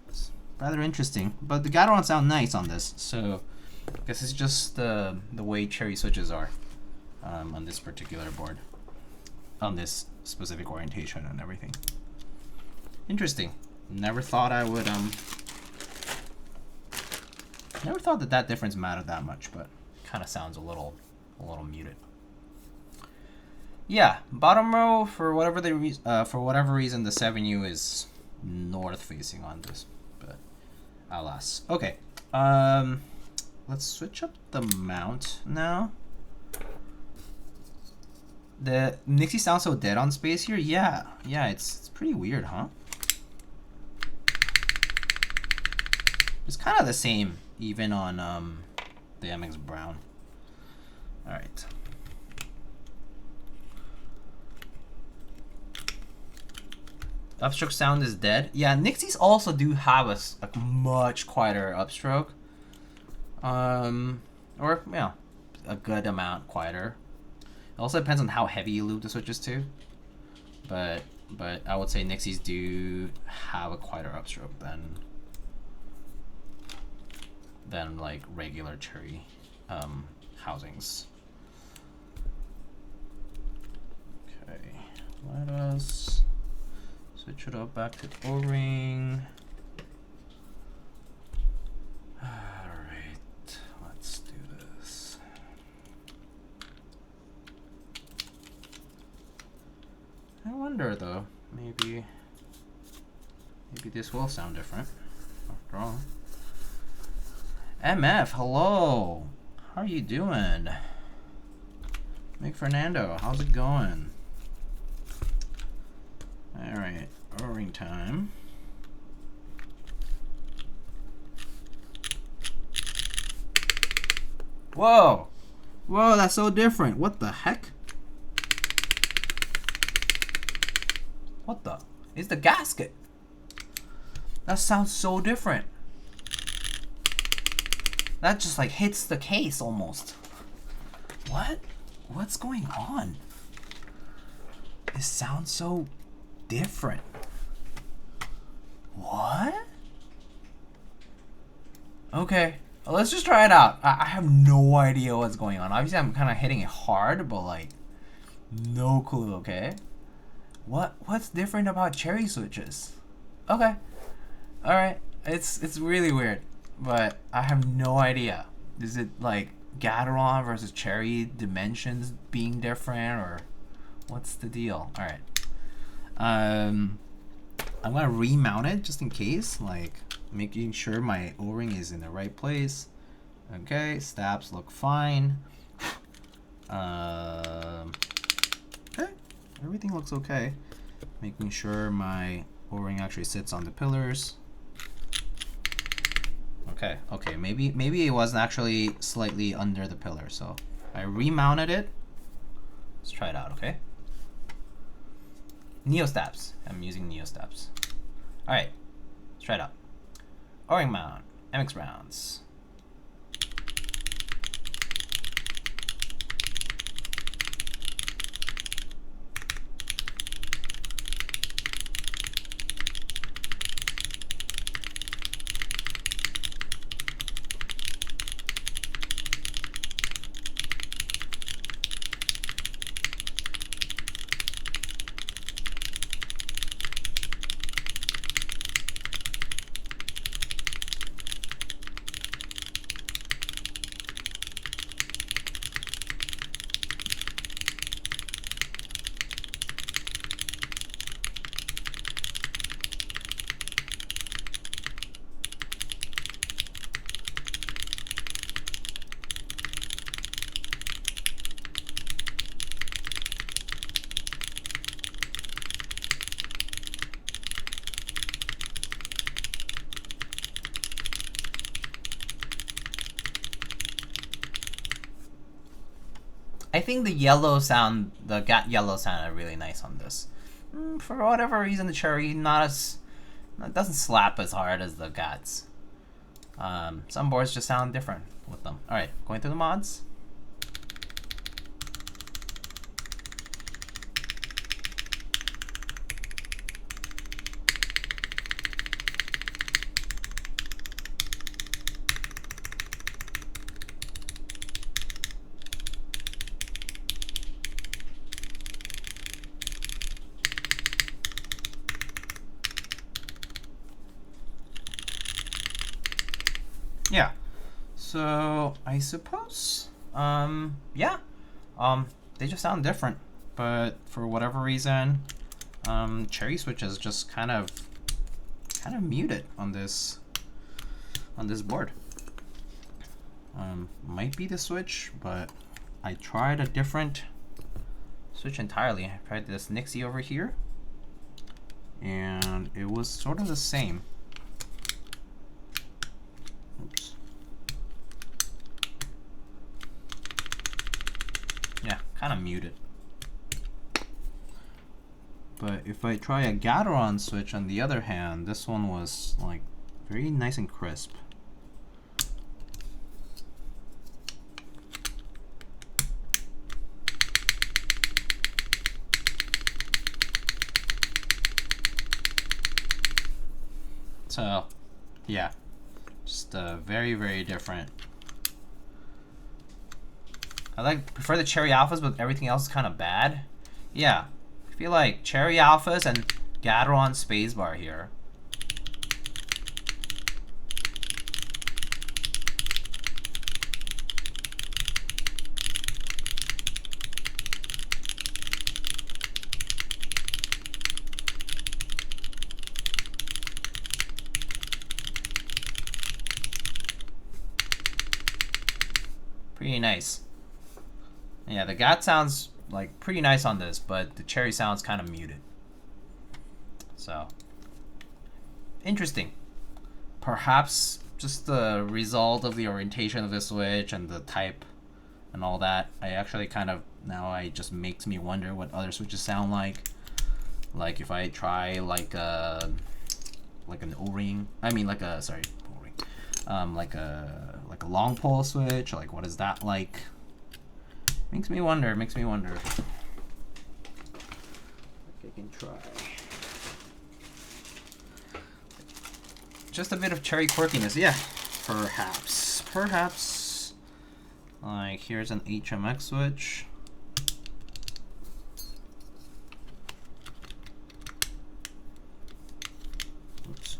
It's rather interesting, but the Gateron sound nice on this, so I guess it's just the way Cherry switches are on this particular board, on this specific orientation and everything. Interesting. Never thought I would never thought that difference mattered that much, but kind of sounds a little muted. Yeah, bottom row, for whatever reason the 7U is north facing on this, but alas. Okay, let's switch up the mount now. The Nixie sounds so dead on space here. Yeah, it's pretty weird, huh? It's kind of the same even on the MX Brown. All right. Upstroke sound is dead. Yeah, Nixies also do have a much quieter upstroke. Or, yeah, a good amount quieter. It also depends on how heavy you lube the switches to. But I would say Nixies do have a quieter upstroke than like regular Cherry housings. Okay, let us switch it up back to O-ring. Alright, let's do this. I wonder though, maybe this will sound different after all. MF, hello. How are you doing? Mick Fernando, how's it going? Alright, O-ring time. Whoa! Whoa, that's so different. What the heck? What the? It's the gasket. That sounds so different. That just like hits the case almost. What? What's going on? It sounds so different. What? Okay. Let's just try it out. I have no idea what's going on. Obviously, I'm kind of hitting it hard, but like, no clue. Okay. What's different about cherry switches? Okay. All right. It's really weird, but I have no idea. Is it like Gateron versus cherry dimensions being different, or what's the deal? All right. I'm gonna remount it just in case, like making sure my O-ring is in the right place. Okay, stabs look fine. Okay, everything looks okay. Making sure my O-ring actually sits on the pillars. Okay, maybe it wasn't actually slightly under the pillar, so I remounted it. Let's try it out, okay? Neo stabs. I'm using Neo stabs. All right, let's try it out. O-ring mount, MX rounds. I think the yellow sound, the Gat Yellow sounded really nice on this. For whatever reason, the cherry it doesn't slap as hard as the Gats. Some boards just sound different with them. All right, going through the mods. Yeah, so I suppose, yeah, they just sound different, but for whatever reason, cherry switches just kind of muted on this board. Might be the switch, but I tried a different switch entirely. I tried this Nixie over here, and it was sort of the same. Oops. Yeah, kind of muted. But if I try a Gateron switch on the other hand, this one was like very nice and crisp. So, yeah. Just very, very different. I prefer the cherry alphas, but everything else is kind of bad. Yeah, I feel like cherry alphas and Gateron spacebar here. Pretty nice. Yeah, the Gat sounds like pretty nice on this, but the cherry sounds kind of muted. So, interesting. Perhaps just the result of the orientation of the switch and the type and all that. I actually kind of, now it just makes me wonder what other switches sound like. Like if I try like an O-ring, I mean like a, sorry, O-ring. Like a long pole switch, like what is that like? Makes me wonder, makes me wonder. I can try. Just a bit of cherry quirkiness, yeah. Perhaps. perhaps like here's an HMX switch. Oops.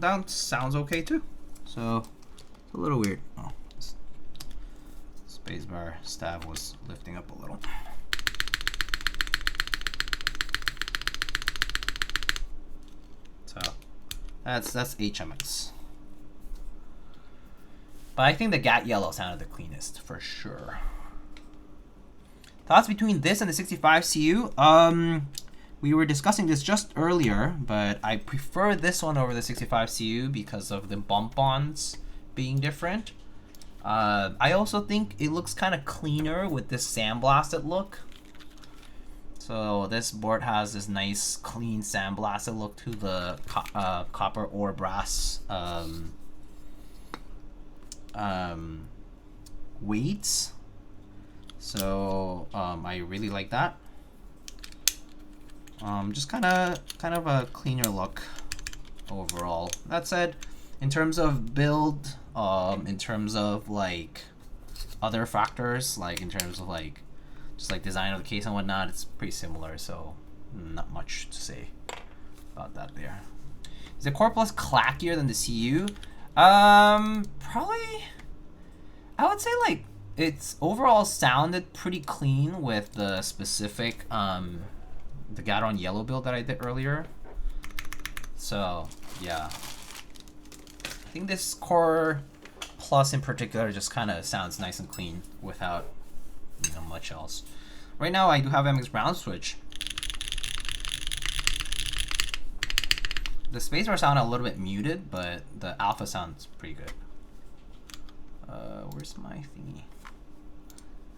That sounds okay too. So it's a little weird. Oh, spacebar stab was lifting up a little. So that's HMX. But I think the Gat Yellow sounded the cleanest for sure. Thoughts between this and the 65 CU? We were discussing this just earlier, but I prefer this one over the 65 CU because of the bump-ons being different. I also think it looks kind of cleaner with this sandblasted look. So this board has this nice clean sandblasted look to the copper or brass weights. So I really like that. Just kind of a cleaner look overall. That said, in terms of build, in terms of like other factors, like in terms of like just like design of the case and whatnot, it's pretty similar. So not much to say about that there. Is the Core Plus clackier than the CU? Probably. I would say like it's overall sounded pretty clean with the specific the Gateron Yellow build that I did earlier. So yeah, I think this Core Plus in particular just kind of sounds nice and clean without much else. Right now I do have MX Brown switch. The spacebar sound a little bit muted, but the alpha sounds pretty good. Where's my thingy?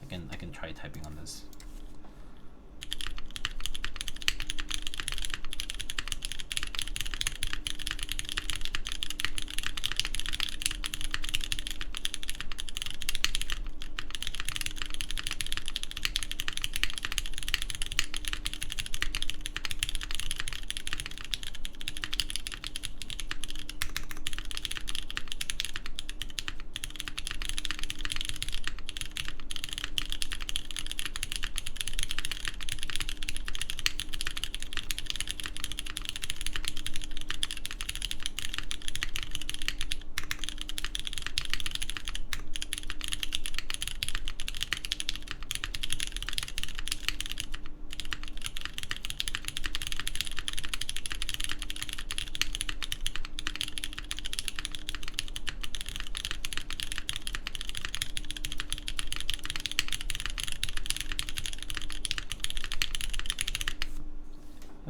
I can try typing on this.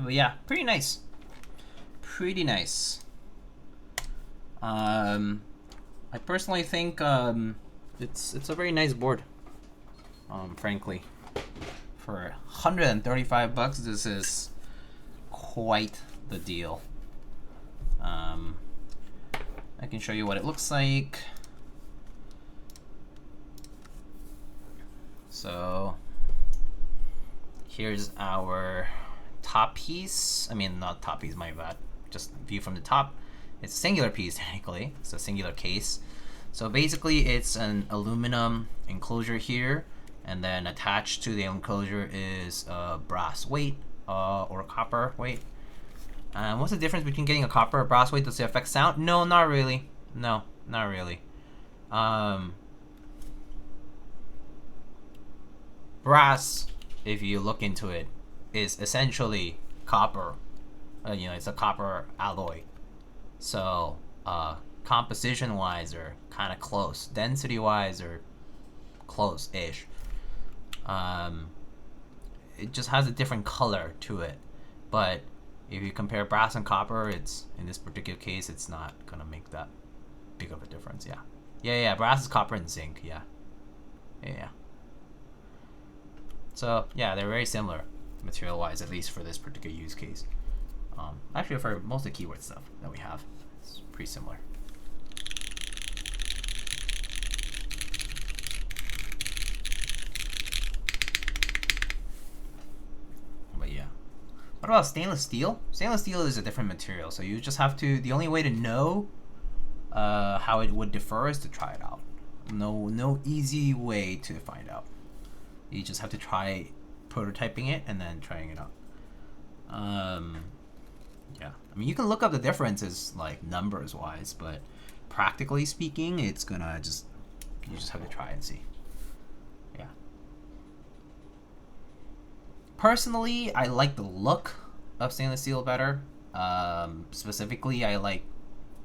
But yeah, pretty nice. Pretty nice. I personally think it's a very nice board. Frankly, for 135 bucks, this is quite the deal. I can show you what it looks like. So here's our top piece. I mean, not top piece, my bad. Just view from the top. It's a singular piece technically. It's a singular case. So basically it's an aluminum enclosure here, and then attached to the enclosure is a brass weight or copper weight. What's the difference between getting a copper or brass weight? Does it affect sound? No, not really. No, not really. Brass, if you look into it, is essentially copper. It's a copper alloy. So composition-wise, are kind of close. Density-wise, are close-ish. It just has a different color to it. But if you compare brass and copper, it's in this particular case, it's not gonna make that big of a difference. Yeah. Brass is copper and zinc. Yeah. So yeah, they're very similar material-wise, at least for this particular use case. Actually, for most of the keyword stuff that we have, it's pretty similar. What about stainless steel? Stainless steel is a different material, so you just have to. The only way to know how it would differ is to try it out. No easy way to find out. You just have to try prototyping it and then trying it out. Yeah, I mean, you can look up the differences like numbers wise, but practically speaking, it's gonna just, you just have to try and see. Yeah. Personally, I like the look of stainless steel better. Specifically, I like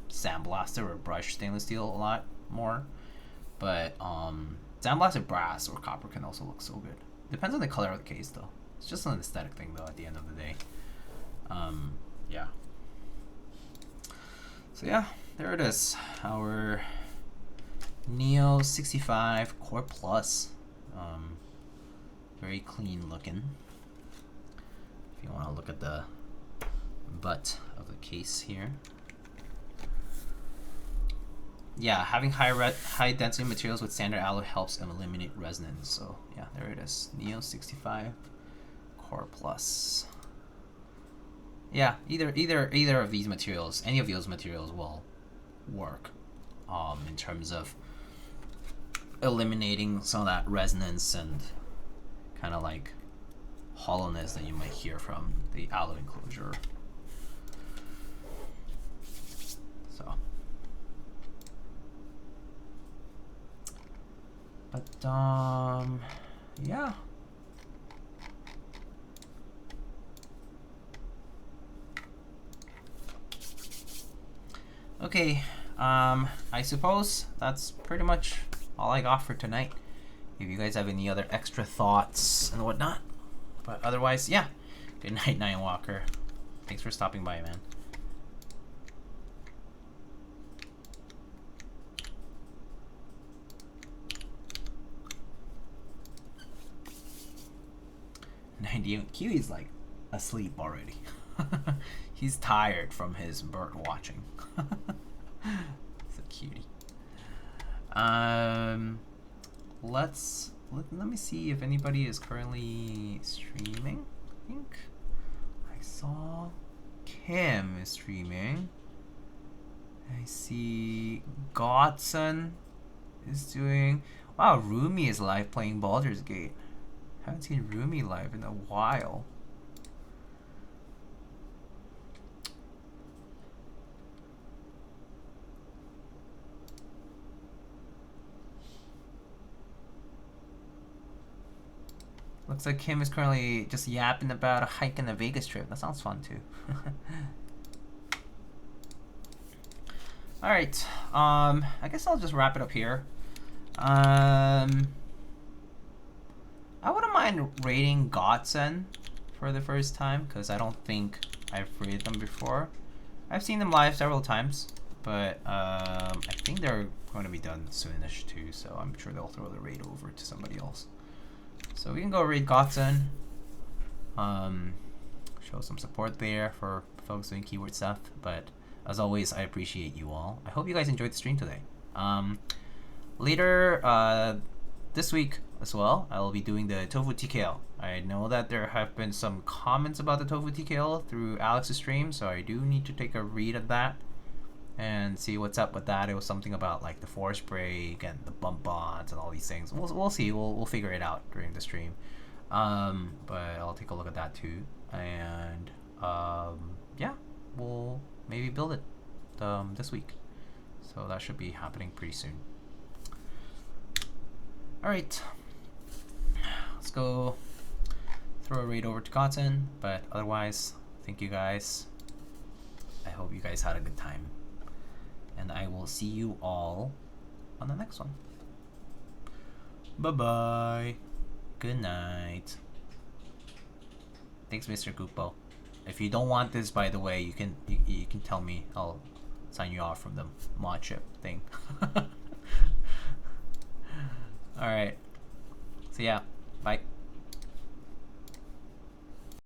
sandblasted or brushed stainless steel a lot more. But sandblasted brass or copper can also look so good. Depends on the color of the case though. It's just an aesthetic thing though at the end of the day. Yeah. So yeah, there it is. Our Neo65 Core Plus. Very clean looking. If you want to look at the butt of the case here. Yeah, having high density materials with standard alloy helps eliminate resonance. So yeah, there it is. Neo65 Core Plus. Yeah, either of these materials, any of those materials will work in terms of eliminating some of that resonance and kind of like hollowness that you might hear from the alloy enclosure. So, but yeah. Okay, I suppose that's pretty much all I got for tonight. If you guys have any other extra thoughts and whatnot. But otherwise, yeah. Good night, Nine Walker. Thanks for stopping by, man. Kiwi's like asleep already. He's tired from his bird watching. It's a cutie. Let me see if anybody is currently streaming. I think I saw Kim is streaming. I see Godson is doing. Wow, Rumi is live playing Baldur's Gate. Haven't seen Rumi live in a while. Looks like Kim is currently just yapping about a hike in the Vegas trip. That sounds fun too. Alright, I guess I'll just wrap it up here. I wouldn't mind rating Godson for the first time, because I don't think I've rated them before. I've seen them live several times, but I think they're going to be done soonish too, so I'm sure they'll throw the raid over to somebody else. So we can go raid Godson. Show some support there for folks doing keyword stuff, but as always, I appreciate you all. I hope you guys enjoyed the stream today. Later this week as well, I will be doing the tofu TKL. I know that there have been some comments about the tofu TKL through Alex's stream, so I do need to take a read of that and see what's up with that. It was something about like the force break and the bump bonds and all these things. We'll see. We'll figure it out during the stream. But I'll take a look at that too. And yeah, we'll maybe build it this week. So that should be happening pretty soon. All right, let's go throw a raid over to Godson. But otherwise, thank you guys. I hope you guys had a good time. And I will see you all on the next one. Bye-bye. Good night. Thanks, Mr. Gupo. If you don't want this, by the way, you can tell me. I'll sign you off from the mod chip thing. Alright. So yeah, bye.